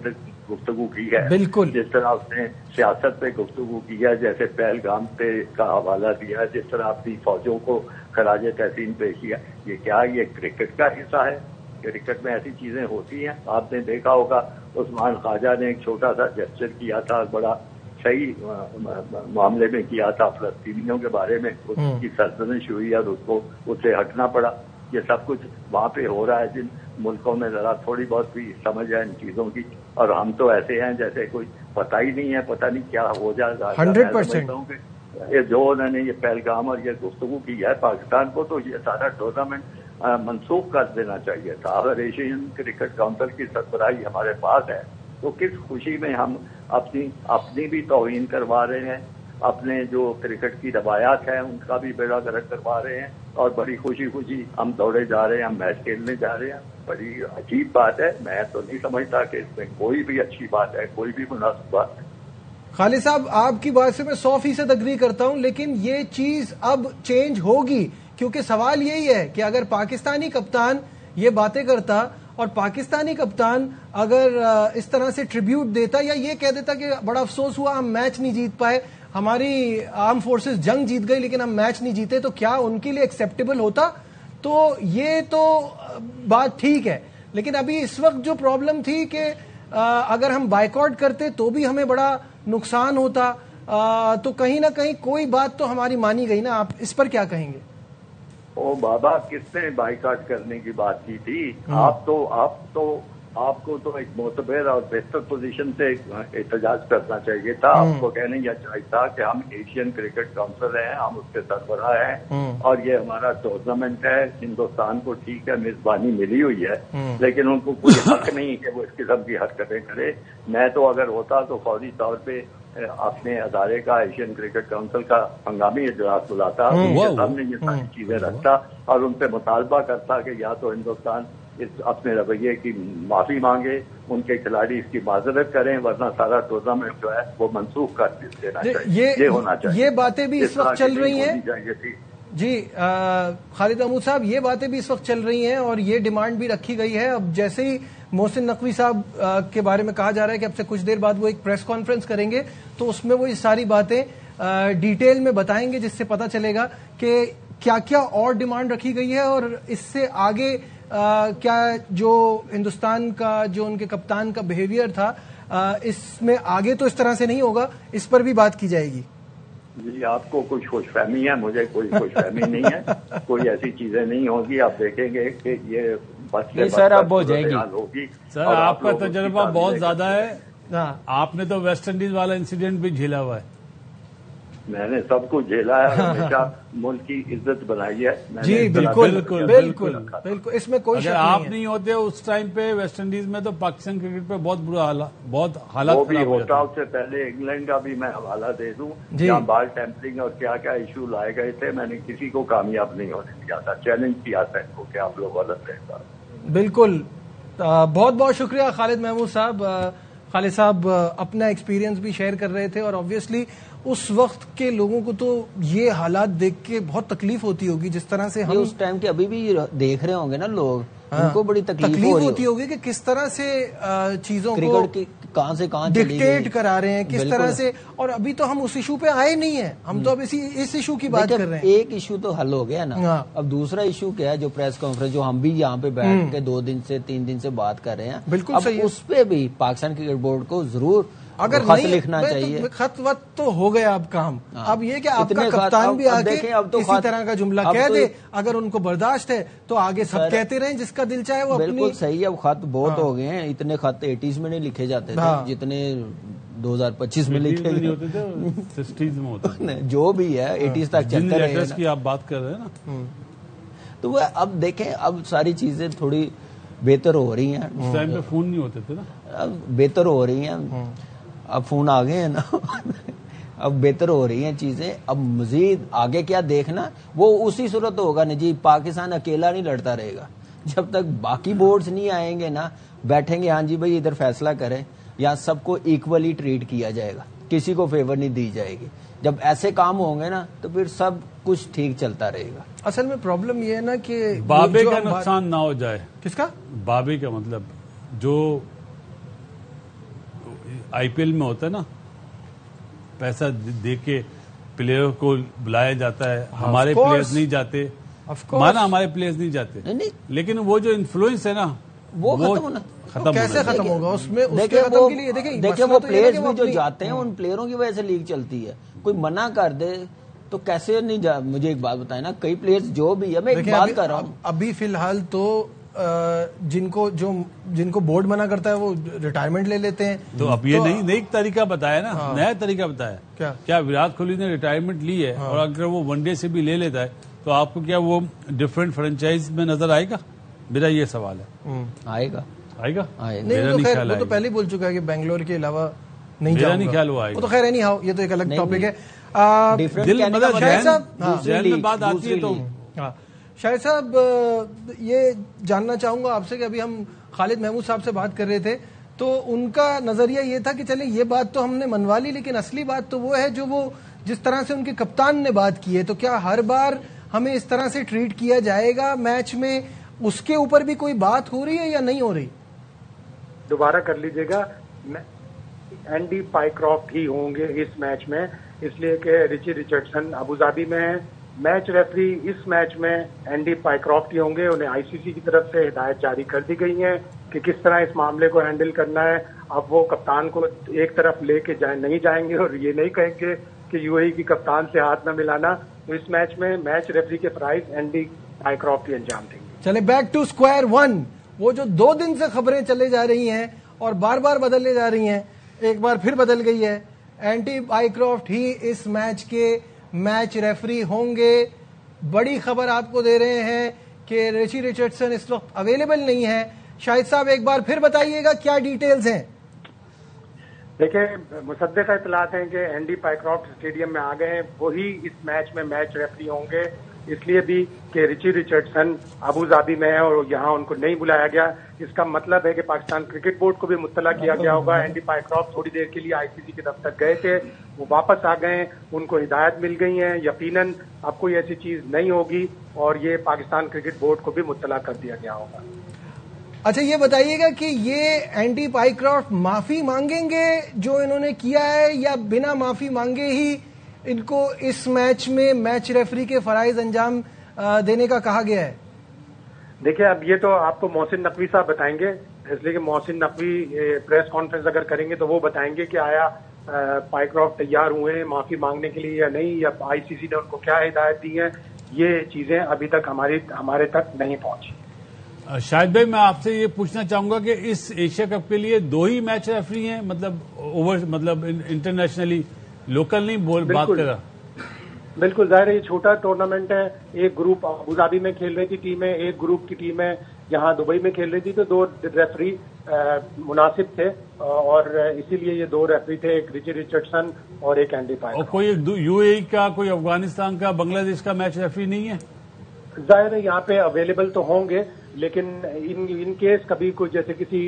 گفتگو کی ہے, بالکل جس طرح اس نے سیاست پہ گفتگو کی ہے, جیسے پہلگام پہ کا حوالہ دیا, جس طرح اپنی فوجوں کو خراج تحسین پیش کیا, یہ کرکٹ کا حصہ ہے؟ کرکٹ میں ایسی چیزیں ہوتی ہیں؟ آپ نے دیکھا ہوگا عثمان خواجہ نے ایک چھوٹا سا جسچر کیا تھا, بڑا صحیح معاملے میں کیا تھا, فلسطینیوں کے بارے میں اس کی سرزنش ہوئی اور اس سے ہٹنا پڑا. یہ سب کچھ وہاں پہ ہو رہا ہے جن ملکوں میں ذرا تھوڑی بہت بھی سمجھ ہے ان چیزوں کی, اور ہم تو ایسے ہیں جیسے کوئی پتہ ہی نہیں ہے, پتہ نہیں کیا ہو جائے گا. 100%. یہ جو انہوں نے یہ پہلگام اور یہ گفتگو کی ہے پاکستان کو, تو یہ سارا ٹورنامنٹ منسوخ کر دینا چاہیے تھا. اگر ایشین کرکٹ کونسل کی سربراہی ہمارے پاس ہے تو کس خوشی میں ہم اپنی بھی توہین کروا رہے ہیں, اپنے جو کرکٹ کی روایات ہیں ان کا بھی بیڑا گرک کروا رہے ہیں, اور بڑی خوشی ہم دوڑے جا رہے ہیں, ہم میچ کھیلنے جا رہے ہیں. بڑی عجیب بات ہے. میں تو نہیں سمجھتا کہ اس میں کوئی بھی اچھی بات ہے, کوئی بھی مناسب بات ہے. خالد صاحب, آپ کی بات سے میں 100% اگری کرتا ہوں, لیکن یہ چیز اب چینج ہوگی, کیونکہ سوال یہی ہے کہ اگر پاکستانی کپتان یہ باتیں کرتا اور پاکستانی کپتان اگر اس طرح سے ٹریبیوٹ دیتا یا یہ کہہ دیتا کہ بڑا افسوس ہوا ہم میچ نہیں جیت پائے, ہماری آرم فورسز جنگ جیت گئی لیکن ہم میچ نہیں جیتے, تو کیا ان کے لیے ایکسیپٹیبل ہوتا؟ تو یہ تو بات ٹھیک ہے، لیکن ابھی اس وقت جو پرابلم تھی کہ اگر ہم بائیکاٹ کرتے تو بھی ہمیں بڑا نقصان ہوتا، تو کہیں نہ کہیں کوئی بات تو ہماری مانی گئی نا. آپ اس پر کیا کہیں گے؟ او بابا، کس نے بائیکاٹ کرنے کی بات کی تھی؟ آپ کو تو ایک معتبر اور بہتر پوزیشن سے احتجاج کرنا چاہیے تھا. آپ کو کہنا یہ چاہیے تھا کہ ہم ایشین کرکٹ کونسل ہیں، ہم اس کے سربراہ ہیں اور یہ ہمارا ٹورنامنٹ ہے. ہندوستان کو ٹھیک ہے میزبانی ملی ہوئی ہے، لیکن ان کو کوئی حق نہیں کہ وہ اس قسم کی حرکتیں کرے. میں تو اگر ہوتا تو فوری طور پہ اپنے ادارے کا ایشین کرکٹ کونسل کا ہنگامی اجلاس بلاتا، ان کے سامنے یہ ساری چیزیں رکھتا اور ان سے مطالبہ کرتا کہ یا تو ہندوستان اپنے رویے کی معافی مانگے، ان کے کھلاڑی اس کی معذرت کریں، ورنہ سارا ٹورنامنٹ جو ہے وہ منسوخ کر دینا چاہیے. یہ ہونا چاہیے. یہ باتیں بھی اس وقت چل رہی ہیں جی خالد محمود صاحب، یہ باتیں بھی اس وقت چل رہی ہیں اور یہ ڈیمانڈ بھی رکھی گئی ہے. اب جیسے ہی محسن نقوی صاحب کے بارے میں کہا جا رہا ہے کہ اب سے کچھ دیر بعد وہ ایک پریس کانفرنس کریں گے، تو اس میں وہ یہ ساری باتیں ڈیٹیل میں بتائیں گے، جس سے پتہ چلے گا کہ کیا کیا اور ڈیمانڈ رکھی گئی ہے اور اس سے آگے کیا جو ہندوستان کا جو ان کے کپتان کا بیہیویئر تھا اس میں آگے تو اس طرح سے نہیں ہوگا، اس پر بھی بات کی جائے گی. جی آپ کو کچھ خوش فہمی ہے، مجھے کوئی خوش فہمی نہیں ہے. کوئی ایسی چیزیں نہیں ہوگی. آپ دیکھیں گے کہ یہ سر اب ہو جائے گی. سر آپ کا تجربہ بہت زیادہ ہے، آپ نے تو ویسٹ انڈیز والا انسیڈنٹ بھی جھیلا ہوا ہے. میں نے سب کچھ جھیلا ہے، ہمیشہ ملک کی عزت بنائی ہے. جی بالکل بالکل بالکل، اس میں کوئی اگر آپ نہیں ہوتے اس ٹائم پہ ویسٹ انڈیز میں تو پاکستان کرکٹ پہ بہت برا حالات وہ بھی ہوتا. اس سے پہلے انگلینڈ کا بھی میں حوالہ دے دوں، جہاں بال ٹیمپرنگ اور کیا کیا ایشو لائے گئے تھے، میں نے کسی کو کامیاب نہیں ہونے دیا تھا. چیلنج کیا تھا ان کو کہ آپ لوگ غلط رہتا. بالکل. بہت بہت شکریہ خالد محمود صاحب. خالد صاحب اپنا ایکسپیرینس بھی شیئر کر رہے تھے اور آبویسلی اس وقت کے لوگوں کو تو یہ حالات دیکھ کے بہت تکلیف ہوتی ہوگی، جس طرح سے ہم اس ٹائم کے ابھی بھی دیکھ رہے ہوں گے نا لوگ، ان کو بڑی تکلیف ہوتی ہوگی کہ کس طرح سے چیزوں کو کہاں سے کہاں ڈکٹیٹ کرا رہے ہیں، کس طرح سے. اور ابھی تو ہم اس ایشو پہ آئے نہیں ہیں، ہم تو اب اس ایشو کی بات کر رہے ہیں. ایک ایشو تو حل ہو گیا نا، اب دوسرا ایشو کیا ہے جو پریس کانفرنس جو ہم بھی یہاں پہ بیٹھ کے 2 دن سے 3 دن سے بات کر رہے ہیں، بالکل اب اس پہ بھی پاکستان کرکٹ بورڈ کو ضرور اگر خط لکھنا چاہیے. خط وقت تو ہو گیا اب کام. اب یہ کہ آپ کا کپتان بھی آگے اسی طرح کا جملہ کہہ دے، اگر ان کو برداشت ہے تو آگے سب کہتے رہیں جس کا دل چاہے وہ. بالکل صحیح ہے. اب خط بہت ہو گئے ہیں، اتنے خط 80s میں نہیں لکھے جاتے تھے جتنے 2025 میں لکھے گئے. جو بھی ہے 80s تک چلتے رہے کی آپ بات کر رہے ہیں نا، تو وہ اب دیکھیں اب ساری چیزیں تھوڑی بہتر ہو رہی ہیں. اس ٹائم پہ فون نہیں ہوتے تھے نا، اب بہتر ہو رہی ہیں. اب فون آ گئے ہیں نا، اب بہتر ہو رہی ہیں چیزیں. اب مزید آگے کیا دیکھنا وہ اسی صورت ہوگا نا جی. پاکستان اکیلا نہیں لڑتا رہے گا جب تک باقی بورڈز نہیں آئیں گے نا، بیٹھیں گے ہاں جی بھائی ادھر فیصلہ کریں، یا سب کو ایکولی ٹریٹ کیا جائے گا، کسی کو فیور نہیں دی جائے گی. جب ایسے کام ہوں گے نا تو پھر سب کچھ ٹھیک چلتا رہے گا. اصل میں پرابلم یہ ہے نا کہ بابے کا نقصان نہ ہو جائے. کس کا؟ بابے کا مطلب جو آئی پی ایل میں ہوتا ہے نا، پیسہ دے کے پلیئر کو بلایا جاتا ہے، ہمارے پلیئرز نہیں جاتے، مانا ہمارے پلیئرز نہیں جاتے، لیکن وہ جو انفلوئنس ہے نا وہ ختم ہونا. کیسے ختم ہوگا؟ اس میں دیکھیں وہ پلیئرز بھی جو جاتے ہیں ان پلیئروں کی وجہ سے لیگ چلتی ہے. کوئی منع کر دے تو کیسے نہیں مجھے ایک بات بتائیں نا، کئی پلیئرز جو بھی ہے، میں ایک بات کر رہا ہوں ابھی فی الحال تو جن کو بورڈ منع کرتا ہے وہ ریٹائرمنٹ لے لیتے ہیں. تو اب یہ نئی طریقہ بتایا نا، نیا طریقہ بتایا. کیا وراٹ کوہلی نے ریٹائرمنٹ لی ہے اور اگر وہ ون ڈے سے بھی لے لیتا ہے تو آپ کو کیا وہ ڈفرینٹ فرنچائز میں نظر آئے گا؟ میرا یہ سوال ہے. آئے گا نہیں، وہ تو پہلے بول چکا ہے کہ بینگلور کے علاوہ نہیں جاؤں گا. میرا نہیں خیال وہ آئے گا. وہ تو خیر نہیں، یہ تو ایک الگ ٹاپک ہے. ذہن میں بات آتی ہے تو شاہد صاحب یہ جاننا چاہوں گا آپ سے کہ ابھی ہم خالد محمود صاحب سے بات کر رہے تھے تو ان کا نظریہ یہ تھا کہ چلیں یہ بات تو ہم نے منوا لی، لیکن اصلی بات تو وہ ہے جو وہ جس طرح سے ان کے کپتان نے بات کی ہے. تو کیا ہر بار ہمیں اس طرح سے ٹریٹ کیا جائے گا میچ میں؟ اس کے اوپر بھی کوئی بات ہو رہی ہے یا نہیں ہو رہی؟ دوبارہ کر لیجیے گا. اینڈی پائیکرافٹ ہی ہوں گے اس میچ میں، اس لیے کہ رچی ریچرڈسن ابوظہبی میں ہیں میچ ریفری اس میچ میں اینڈی پائیکرافٹ ہی ہوں گے. انہیں ICC کی طرف سے ہدایت جاری کر دی گئی ہیں کہ کس طرح اس معاملے کو ہینڈل کرنا ہے. اب وہ کپتان کو ایک طرف لے کے نہیں جائیں گے اور یہ نہیں کہیں گے کہ UAE کی کپتان سے ہاتھ نہ ملانا. تو اس میچ میں میچ ریفری کے فرائض اینڈی پائیکرافٹ ہی انجام دیں گے. چلے بیک ٹو اسکوائر ون. وہ جو 2 دن سے خبریں چلے جا رہی ہیں اور بار بار بدلنے جا رہی ہیں, ایک بار پھر بدل گئی ہے. اینڈی پائیکرافٹ ہی اس میچ کے میچ ریفری ہوں گے. بڑی خبر آپ کو دے رہے ہیں کہ ریچی ریچرڈسن اس وقت اویلیبل نہیں ہے. شاہد صاحب ایک بار پھر بتائیے گا کیا ڈیٹیلز ہیں. دیکھیں, مصدقہ اطلاعات ہیں کہ اینڈی پائیکرافٹ اسٹیڈیم میں آ گئے ہیں. وہی اس میچ میں میچ ریفری ہوں گے, اس لیے بھی کہ ریچی ریچرڈسن ابو ظہبی میں ہے اور یہاں ان کو نہیں بلایا گیا. اس کا مطلب ہے کہ پاکستان کرکٹ بورڈ کو بھی مطلع کیا گیا ہوگا. اینڈی پائیکرافٹ تھوڑی دیر کے لیے ICC کے دفتر گئے تھے, وہ واپس آ گئے ہیں, ان کو ہدایت مل گئی ہیں. یقیناً اب کوئی ایسی چیز نہیں ہوگی اور یہ پاکستان کرکٹ بورڈ کو بھی مطلع کر دیا گیا ہوگا. اچھا یہ بتائیے گا کہ یہ اینڈی پائیکرافٹ معافی مانگیں گے جو انہوں نے کیا ہے, یا بنا معافی مانگے ہی ان کو اس میچ میں میچ ریفری کے فرائض انجام دینے کا کہا گیا ہے؟ دیکھیں, اب یہ تو آپ کو محسن نقوی صاحب بتائیں گے, اس لیے کہ محسن نقوی پریس کانفرنس اگر کریں گے تو وہ بتائیں گے کہ آیا پائیکرافٹ تیار ہوئے ہیں معافی مانگنے کے لیے یا نہیں, یا ICC نے ان کو کیا ہدایت دی ہے. یہ چیزیں ابھی تک ہمارے تک نہیں پہنچی. شاہد بھائی, میں آپ سے یہ پوچھنا چاہوں گا کہ اس ایشیا کپ کے لیے 2 ہی میچ ریفری ہیں, مطلب انٹرنیشنلی, لوکل نہیں بات کر رہا. بالکل ظاہر ہے, یہ چھوٹا ٹورنامنٹ ہے. ایک گروپ ابو ظہبی میں کھیل رہی تھی ٹیمیں, ایک گروپ کی ٹیمیں یہاں دبئی میں کھیل رہی تھی, تو 2 ریفری مناسب تھے اور اسی لیے یہ 2 ریفری تھے, ایک ریچی ریچرڈسن اور ایک اینڈی پائیکرافٹ. اور کوئی UAE کا, کوئی افغانستان کا, بنگلہ دیش کا میچ ریفری نہیں ہے؟ ظاہر ہے یہاں پہ اویلیبل تو ہوں گے, لیکن ان کیس کبھی کوئی جیسے کسی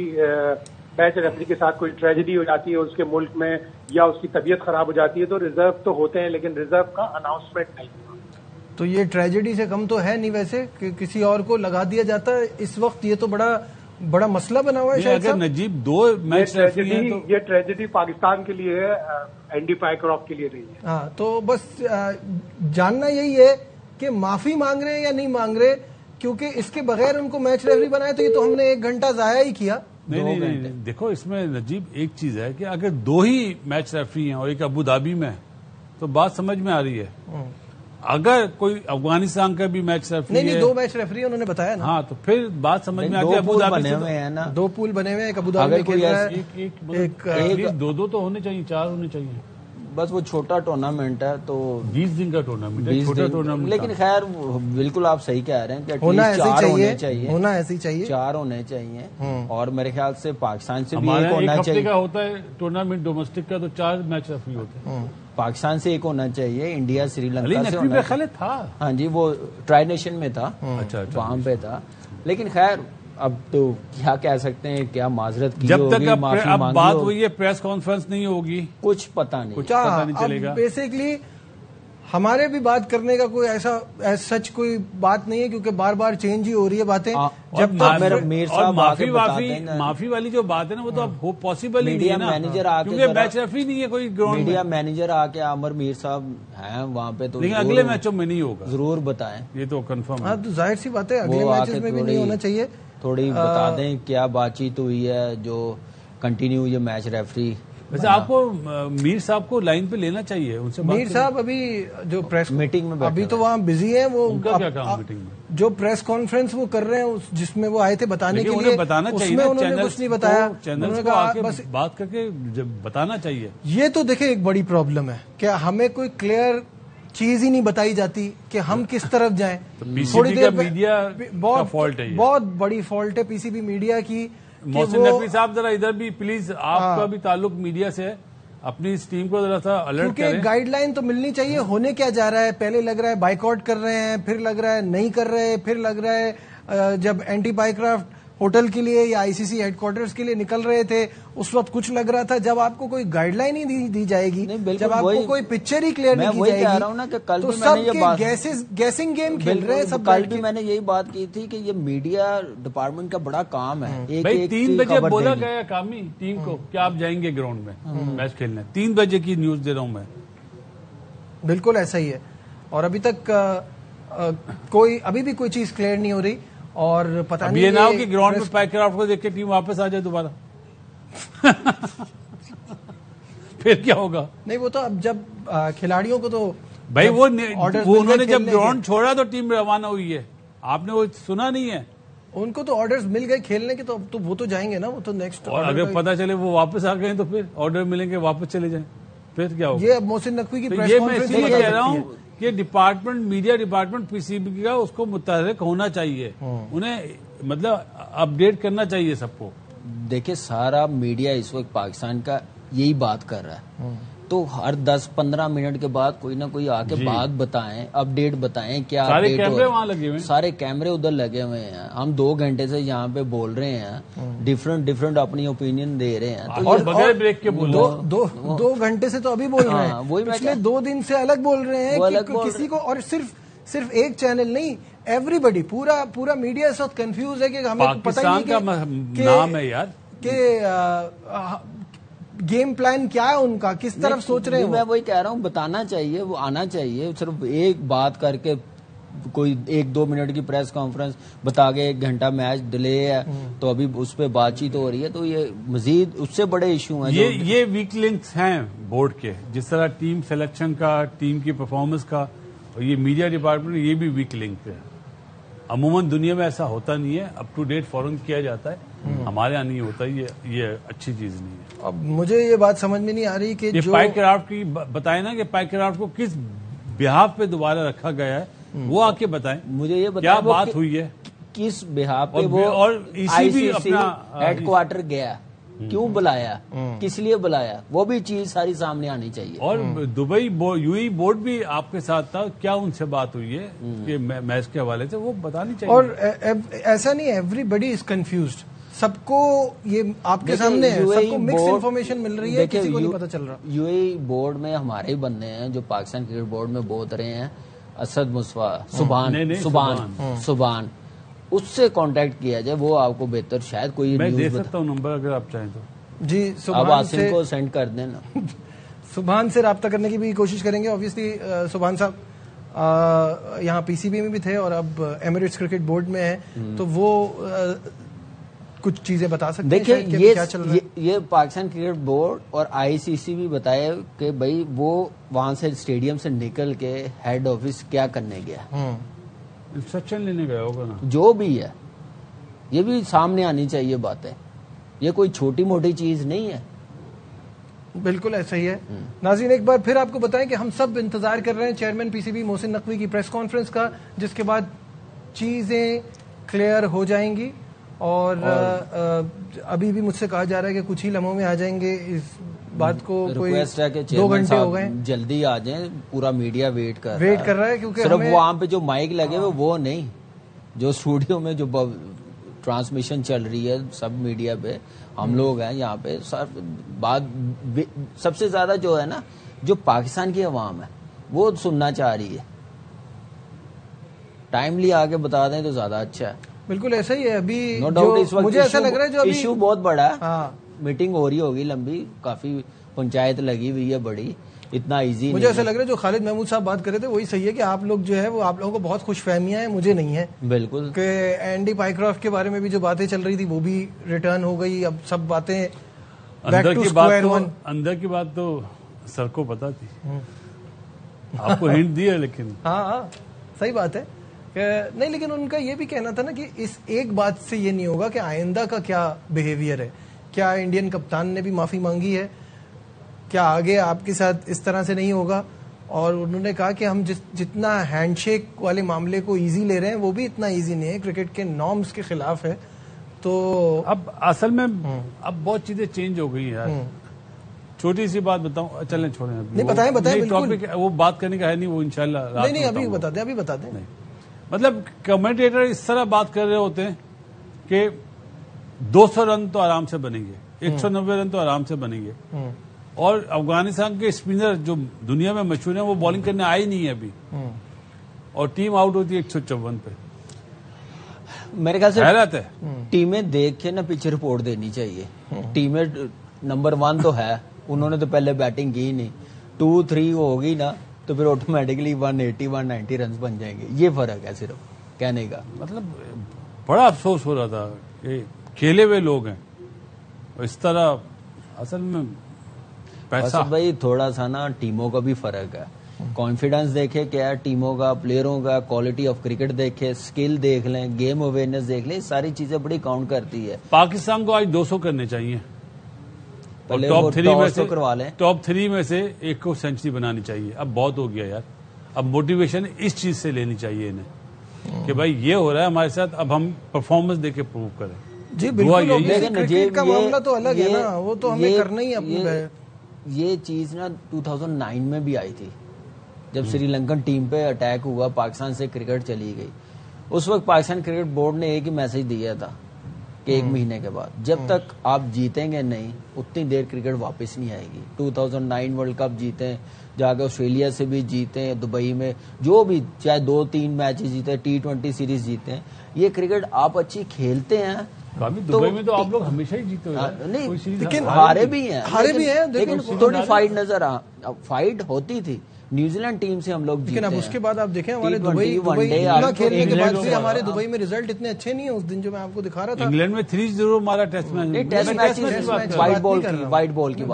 میچ ریفری کے ساتھ کوئی ٹریجڈی ہو جاتی ہے اس کے ملک میں, یا اس کی طبیعت خراب ہو جاتی ہے, تو ریزرو تو ہوتے ہیں لیکن ریزرو کا اناؤنسمنٹ نہیں ہوتا. تو یہ ٹریجڈی سے کم تو ہے نہیں ویسے کہ کسی اور کو لگا دیا جاتا ہے اس وقت. یہ تو بڑا مسئلہ بنا ہوا ہے. شاید اگر نجیب 2 میچ ریفری ہیں تو یہ ٹریجڈی پاکستان کے لیے ہے, اینڈی پائیکرافٹ کے لیے نہیں ہے. ہاں, تو بس جاننا یہی ہے کہ معافی مانگ رہے ہیں یا نہیں مانگ رہے, کیونکہ اس کے بغیر ان کو میچ ریفری بنائے تو یہ تو ہم نے 1 گھنٹہ ضائع ہی کیا. نہیں, دیکھو اس میں نجیب ایک چیز ہے کہ اگر 2 ہی میچ ریفری ہیں اور ایک ابو ظہبی میں تو بات سمجھ میں آ رہی ہے. اگر کوئی افغانستان کا بھی میچ ریفری نہیں 2 میچ ریفری انہوں نے بتایا نا. ہاں, تو پھر بات سمجھ میں آتی ہے. ابو ظہبی بنے ہوئے ہیں نا, 2 پول بنے ہوئے ہیں, ایک ابو ظہبی میں کھیل رہا ہے, ایک 2 تو ہونے چاہیے, 4 ہونے چاہیے. بس وہ چھوٹا ٹورنامنٹ ہے تو 20 دن کا ٹورنامنٹ ہے, چھوٹا ٹورنامنٹ. لیکن خیر بالکل آپ صحیح کہہ رہے ہیں کہ ہونا ہونے چاہیے, 4 ہونے چاہیے. اور میرے خیال سے پاکستان سے بھی ایک ہونا ہفتے چاہیے. کا ہوتا ہے ٹورنامنٹ ڈومیسٹک کا, تو 4 میچ ریفری ہوتے ہیں. پاکستان سے ایک ہونا چاہیے, انڈیا سری لنکا سے ہونا چاہیے. تھا ہاں جی, وہ ٹرائی نیشن میں تھا, وہاں پہ تھا. لیکن خیر اب تو کیا کہہ سکتے ہیں, کیا معذرت کی جب تک اب بات ہوئی ہوئی ہے پریس کانفرنس نہیں ہوگی, کچھ پتہ نہیں چلے گا. بیسکلی ہمارے بھی بات کرنے کا کوئی ایسا سچ کوئی بات نہیں ہے, کیونکہ بار بار چینج ہی ہو رہی ہے باتیں. جب معافی والی جو بات ہے نا, وہ تو اب پاسبل ہی نہیں ہے نا, کیونکہ میچ ریفری نہیں ہے کوئی گراؤنڈ. میڈیا مینیجر آ کے عامر میر صاحب ہیں وہاں پہ, تو لیکن اگلے میچوں میں نہیں ہوگا, ضرور بتائیں. یہ تو کنفرم. ہاں, تو ظاہر سی بات ہے اگلے میچز میں بھی نہیں ہونا چاہیے. تھوڑی بتا دیں کیا بات چیت ہوئی ہے جو کنٹینیو یہ میچ ریفری. ویسے آپ کو میر صاحب کو لائن پہ لینا چاہیے, ان سے میر صاحب ابھی جو پریس میٹنگ میں ابھی تو وہاں بزی ہیں, وہ کیا کام میٹنگ میں جو پریس کانفرنس وہ کر رہے ہیں جس میں وہ آئے تھے بتانے کے لیے, بتانا چاہیے, انہوں نے کچھ نہیں بتایا. بس بات کر کے بتانا چاہیے. یہ تو دیکھیں ایک بڑی پرابلم ہے کہ ہمیں کوئی کلیئر چیز ہی نہیں بتائی جاتی کہ ہم کس طرف جائیں. تھوڑی دیر میڈیا بہت بڑی فالٹ ہے PCB میڈیا کی. محسن نقوی صاحب ذرا ادھر بھی پلیز, آپ کا بھی تعلق میڈیا سے ہے, اپنی اس ٹیم کو ذرا سا الرٹ کریں. کیونکہ گائیڈ لائن تو ملنی چاہیے. ہونے کیا جا رہا ہے, پہلے لگ رہا ہے بائیکاٹ کر رہے ہیں, پھر لگ رہا ہے نہیں کر رہے, پھر لگ رہا ہے جب اینٹی پائیکرافٹ ہوٹل کے لیے یا ICC ہیڈ کوارٹرز کے لیے نکل رہے تھے اس وقت کچھ لگ رہا تھا. جب آپ کو کوئی گائیڈ لائن ہی دی جائے گی, جب آپ کو کوئی پکچر ہی کلیئر نہیں کی جائے گی, تو سب گیسنگ گیم کھیل رہے ہیں. سب کل بھی میں نے یہی بات کی تھی کہ یہ میڈیا ڈپارٹمنٹ کا بڑا کام ہے. 3 بجے بولا گیا کامی ٹیم کو کہ آپ جائیں گے گراؤنڈ میں میچ کھیلنے, 3 بجے کی نیوز دے رہا ہوں میں. بالکل ایسا ہی ہے. اور ابھی تک ابھی بھی کوئی چیز کلیئر نہیں ہو رہی, اور پتہ نہیں یہ نہ ہو کہ گراؤنڈ میں پیک کرافٹ کو دیکھ کے ٹیم واپس آ جائے دوبارہ. پھر کیا ہوگا؟ نہیں وہ تو اب جب کھلاڑیوں کو تو بھائی وہ انہوں نے جب گراؤنڈ چھوڑا تو ٹیم روانہ ہوئی ہے, آپ نے وہ سنا نہیں ہے؟ ان کو تو آرڈرز مل گئے کھیلنے کے, تو وہ تو جائیں گے نا, وہ تو نیکسٹ. اور اگر پتا چلے وہ واپس آ گئے تو پھر آرڈر ملیں گے واپس چلے جائیں, پھر کیا ہوگا؟ یہ اب محسن نقوی کی پریس یہ میں کانفرنس اس لیے کہہ رہا ہوں کہ department, media department P C be کا اس کو متحرک ہونا چاہیے, انہیں مطلب اپڈیٹ کرنا چاہیے سب کو. دیکھیں سارا میڈیا اس وقت پاکستان کا یہی بات کر رہا ہے, تو ہر 10-15 منٹ کے بعد کوئی نہ کوئی آ کے بات بتائیں, اپڈیٹ بتائیں کیا سارے اپڈیٹ کیمرے وہاں لگے ہوئے ہیں, سارے کیمرے ادھر لگے ہوئے ہیں. ہم 2 گھنٹے سے یہاں پہ بول رہے ہیں, ڈفرنٹ اپنی اوپینین دے رہے ہیں, اور بغیر بریک کے بول رہے ہیں. 2 گھنٹے سے تو ابھی بول رہے ہیں, وہی پچھلے 2 دن سے الگ بول رہے ہیں کہ کسی کو, اور صرف ایک چینل نہیں, ایوری بڈی, پورا میڈیا اس وقت کنفیوز ہے کہ ہمیں پتہ ہی نہیں کا نام ہے یار کہ گیم پلان کیا ہے ان کا, کس طرف سوچ رہے ہیں. میں وہی کہہ رہا ہوں, بتانا چاہیے, وہ آنا چاہیے. صرف ایک بات کر کے کوئی 1-2 منٹ کی پریس کانفرنس بتا کے 1 گھنٹہ میچ ڈیلے ہے تو ابھی اس پہ بات چیت ہو رہی ہے, تو یہ مزید اس سے بڑے ایشو ہیں. یہ ویک لنکس ہیں بورڈ کے, جس طرح ٹیم سلیکشن کا, ٹیم کی پرفارمنس کا, اور یہ میڈیا ڈپارٹمنٹ یہ بھی ویک لنک ہے. عموماً دنیا میں ایسا ہوتا نہیں ہے, اپ ٹو ڈیٹ فوراً کیا جاتا ہے, ہمارے یہاں نہیں ہوتا. یہ اچھی چیز نہیں ہے. اب مجھے یہ بات سمجھ میں نہیں آ رہی کہ یہ پائک کرافٹ کی بتائیں نا, کہ پائک کرافٹ کو کس بہاف پہ دوبارہ رکھا گیا ہے, وہ آ کے بتائیں مجھے, یہ کیا بات ہوئی ہے, کس بہاف پہ وہ آئی سی سی ہیڈ کوارٹر گیا, کیوں بلایا, کس لیے بلایا, وہ بھی چیز ساری سامنے آنی چاہیے. اور دبئی یو ای بورڈ بھی آپ کے ساتھ تھا, کیا ان سے بات ہوئی ہے کہ میچ کے حوالے سے, وہ بتانی چاہیے. اور ایسا نہیں, ایوری بڈی از کنفیوزڈ, سب کو یہ آپ کے سامنے ہے, سب کو مکس انفارمیشن مل رہی ہے, کسی کو نہیں پتا چل رہا. یو اے بورڈ میں ہمارے ہی بندے ہیں جو پاکستان کرکٹ بورڈ میں بہت رہے ہیں, اسد مصطفیٰ, سبحان, اس سے کانٹیکٹ کیا جائے, وہ آپ کو بہتر شاید کوئی میں دے سکتا ہوں نمبر اگر آپ چاہیں تو. جی اب آصم کو سینڈ کر دینا. سبحان سے رابطہ کرنے کی بھی کوشش کریں گے. آبویسلی سبحان صاحب یہاں پی سی بی میں بھی تھے اور اب ایمریٹس کرکٹ بورڈ میں ہیں, تو وہ کچھ چیزیں بتا سکتے ہیں. دیکھیں یہ پاکستان کرکٹ بورڈ اور آئی سی سی بھی بتایا کہ بھائی وہ وہاں سے اسٹیڈیم سے نکل کے ہیڈ آفس کیا کرنے گیا, انسٹرکشن لینے گیا ہوگا نا, جو بھی ہے. یہ بھی سامنے آنی چاہیے باتیں, یہ کوئی چھوٹی موٹی چیز نہیں ہے. بالکل ایسا ہی ہے. ناظرین ایک بار پھر آپ کو بتائیں کہ ہم سب انتظار کر رہے ہیں chairman P C be Mohsin Naqvi کی پریس کانفرنس کا, جس کے بعد چیزیں کلیئر ہو جائیں گی. اور ابھی بھی مجھ سے کہا جا رہا ہے کہ کچھ ہی لمحوں میں آ جائیں گے. اس بات کو کوئی 2 گھنٹے ہو گئے, جلدی آ جائیں, پورا میڈیا ویٹ کر رہا ہے, کیونکہ صرف وہاں پہ جو مائک لگے ہوئے وہ نہیں, جو اسٹوڈیو میں جو ٹرانسمیشن چل رہی ہے سب میڈیا پہ, ہم لوگ ہیں یہاں پہ. سب سے زیادہ جو ہے نا, جو پاکستان کی عوام ہے وہ سننا چاہ رہی ہے. ٹائملی آگے بتا دیں تو زیادہ اچھا ہے. بالکل ایسا ہی ہے. ابھی نو ڈاؤٹ اس وقت مجھے ایسا لگ رہا ہے جو ایشو بہت بڑا ہے. میٹنگ ہو رہی ہوگی لمبی, کافی پنچایت لگی ہوئی ہے بڑی, اتنا ایزی مجھے ایسا لگ رہا ہے جو خالد محمود صاحب بات کر رہے تھے وہی صحیح ہے کہ آپ لوگ جو ہے وہ آپ لوگوں کو بہت خوش فہمیاں ہیں, مجھے نہیں ہے. بالکل, کہ اینڈی پائیکرافٹ کے بارے میں بھی جو باتیں چل رہی تھی وہ بھی ریٹرن ہو گئی. اب سب باتیں اندر کی بات تو سر کو پتا تھی, آپ کو ہنٹ دیا, لیکن ہاں صحیح بات ہے نہیں. لیکن ان کا یہ بھی کہنا تھا نا کہ اس ایک بات سے یہ نہیں ہوگا کہ آئندہ کا کیا بیہیویئر ہے. کیا انڈین کپتان نے بھی معافی مانگی ہے, کیا آگے آپ کے ساتھ اس طرح سے نہیں ہوگا. اور انہوں نے کہا کہ ہم جتنا ہینڈ شیک والے معاملے کو ایزی لے رہے ہیں وہ بھی اتنا ایزی نہیں ہے, کرکٹ کے نارمز کے خلاف ہے. تو اب اصل میں اب بہت چیزیں چینج ہو گئی ہیں یار. چھوٹی سی بات بتاؤں, چلیں چھوڑیں, نہیں بتائیں ٹاپک وہ بات کرنے کا ہے نہیں, وہ انشاءاللہ نہیں ابھی بتا دیں. مطلب کمنٹیٹر اس طرح بات کر رہے ہوتے ہیں کہ 200 رن تو آرام سے بنیں گے, 190 رن تو آرام سے بنیں گے, اور افغانستان کے اسپنر جو دنیا میں مشہور ہیں وہ بالنگ کرنے آئے نہیں ہے ابھی, اور ٹیم آؤٹ ہوتی ہے 154 پہ. میرے خیال سے حیرت ہے. ٹیمیں دیکھ کے نا پیچھے رپورٹ دینی چاہیے. ٹیمیں نمبر 1 تو ہے, انہوں نے تو پہلے بیٹنگ کی نہیں, 2-3 ہوگی نا تو پھر آٹومیٹکلی 180 190 رنز بن جائیں گے. یہ فرق ہے صرف کہنے کا. مطلب بڑا افسوس ہو رہا تھا کہ کھیلے ہوئے لوگ ہیں اس طرح. اصل میں پیسہ بھائی تھوڑا سا نا ٹیموں کا بھی فرق ہے. کانفیڈنس دیکھے کیا ہے ٹیموں کا, پلیئروں کا, کوالٹی آف کرکٹ دیکھے, اسکل دیکھ لیں, گیم اویئرنیس دیکھ لیں, ساری چیزیں بڑی کاؤنٹ کرتی ہے. پاکستان کو آج 200 کرنے چاہیے, ٹاپ 3 میں سے ایک کو سینچری بنانی چاہیے. اب بہت ہو گیا یار, اب موٹیویشن اس چیز سے لینی چاہیے انہیں کہ بھائی یہ ہو رہا ہے ہمارے ساتھ, اب ہم پرفارمنس دے کے پروو کریں. جی بالکل, کرکٹ کا معاملہ تو الگ ہے نا, وہ تو ہمیں کرنا ہی ہے. یہ چیز نا 2009 میں بھی آئی تھی جب سری لنکن ٹیم پہ اٹیک ہوا, پاکستان سے کرکٹ چلی گئی. اس وقت پاکستان کرکٹ بورڈ نے ایک ہی میسج دیا تھا کہ 1 مہینے کے بعد جب تک آپ جیتیں گے نہیں اتنی دیر کرکٹ واپس نہیں آئے گی. 2009 ورلڈ کپ جیتے, جا کے آسٹریلیا سے بھی جیتے, دبئی میں جو بھی چاہے 2-3 میچ جیتے, T20 سیریز جیتے. یہ کرکٹ آپ اچھی کھیلتے ہیں. دبئی میں تو آپ لوگ ہمیشہ ہی جیتے ہو, لیکن ہارے بھی ہیں, لیکن تھوڑی فائٹ نظر فائٹ ہوتی تھی. نیوزی لینڈ ٹیم سے ہم لوگ جیتے ہیں, لیکن اب اس کے بعد آپ دیکھیں ہمارے دبئی اتنا کھیلنے کے بعد بھی ہمارے دبئی میں ریزلٹ اتنے اچھے نہیں ہیں. اس دن جو میں آپ کو دکھا رہا تھا انگلینڈ میں 3-0 مارا ٹیسٹ میچ, وائٹ بال کی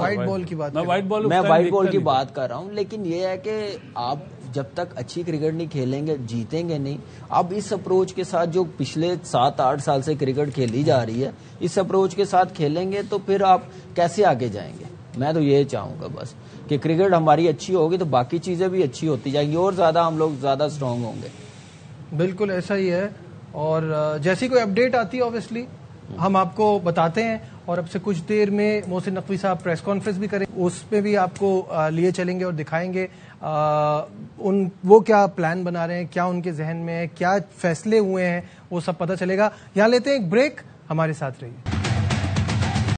بات کر رہا ہوں. لیکن یہ ہے کہ آپ جب تک اچھی کرکٹ نہیں کھیلیں گے جیتیں گے نہیں. اب اس اپروچ کے ساتھ جو پچھلے 7-8 سال سے کرکٹ کھیلی جا رہی ہے, اس اپروچ کے ساتھ کھیلیں گے تو پھر آپ کیسے آگے جائیں گے. میں تو یہ چاہوں گا بس کہ کرکٹ ہماری اچھی ہوگی تو باقی چیزیں بھی اچھی ہوتی جائیں گی اور زیادہ ہم لوگ زیادہ اسٹرانگ ہوں گے. بالکل ایسا ہی ہے, اور جیسی کوئی اپڈیٹ آتی ہے اوبیسلی ہم آپ کو بتاتے ہیں. اور اب سے کچھ دیر میں محسن نقوی صاحب پریس کانفرنس بھی کریں, اس میں بھی آپ کو لیے چلیں گے اور دکھائیں گے وہ کیا پلان بنا رہے ہیں, کیا ان کے ذہن میں ہے, کیا فیصلے ہوئے ہیں, وہ سب پتہ چلے گا. یہاں لیتے ہیں ایک بریک, ہمارے ساتھ رہیے.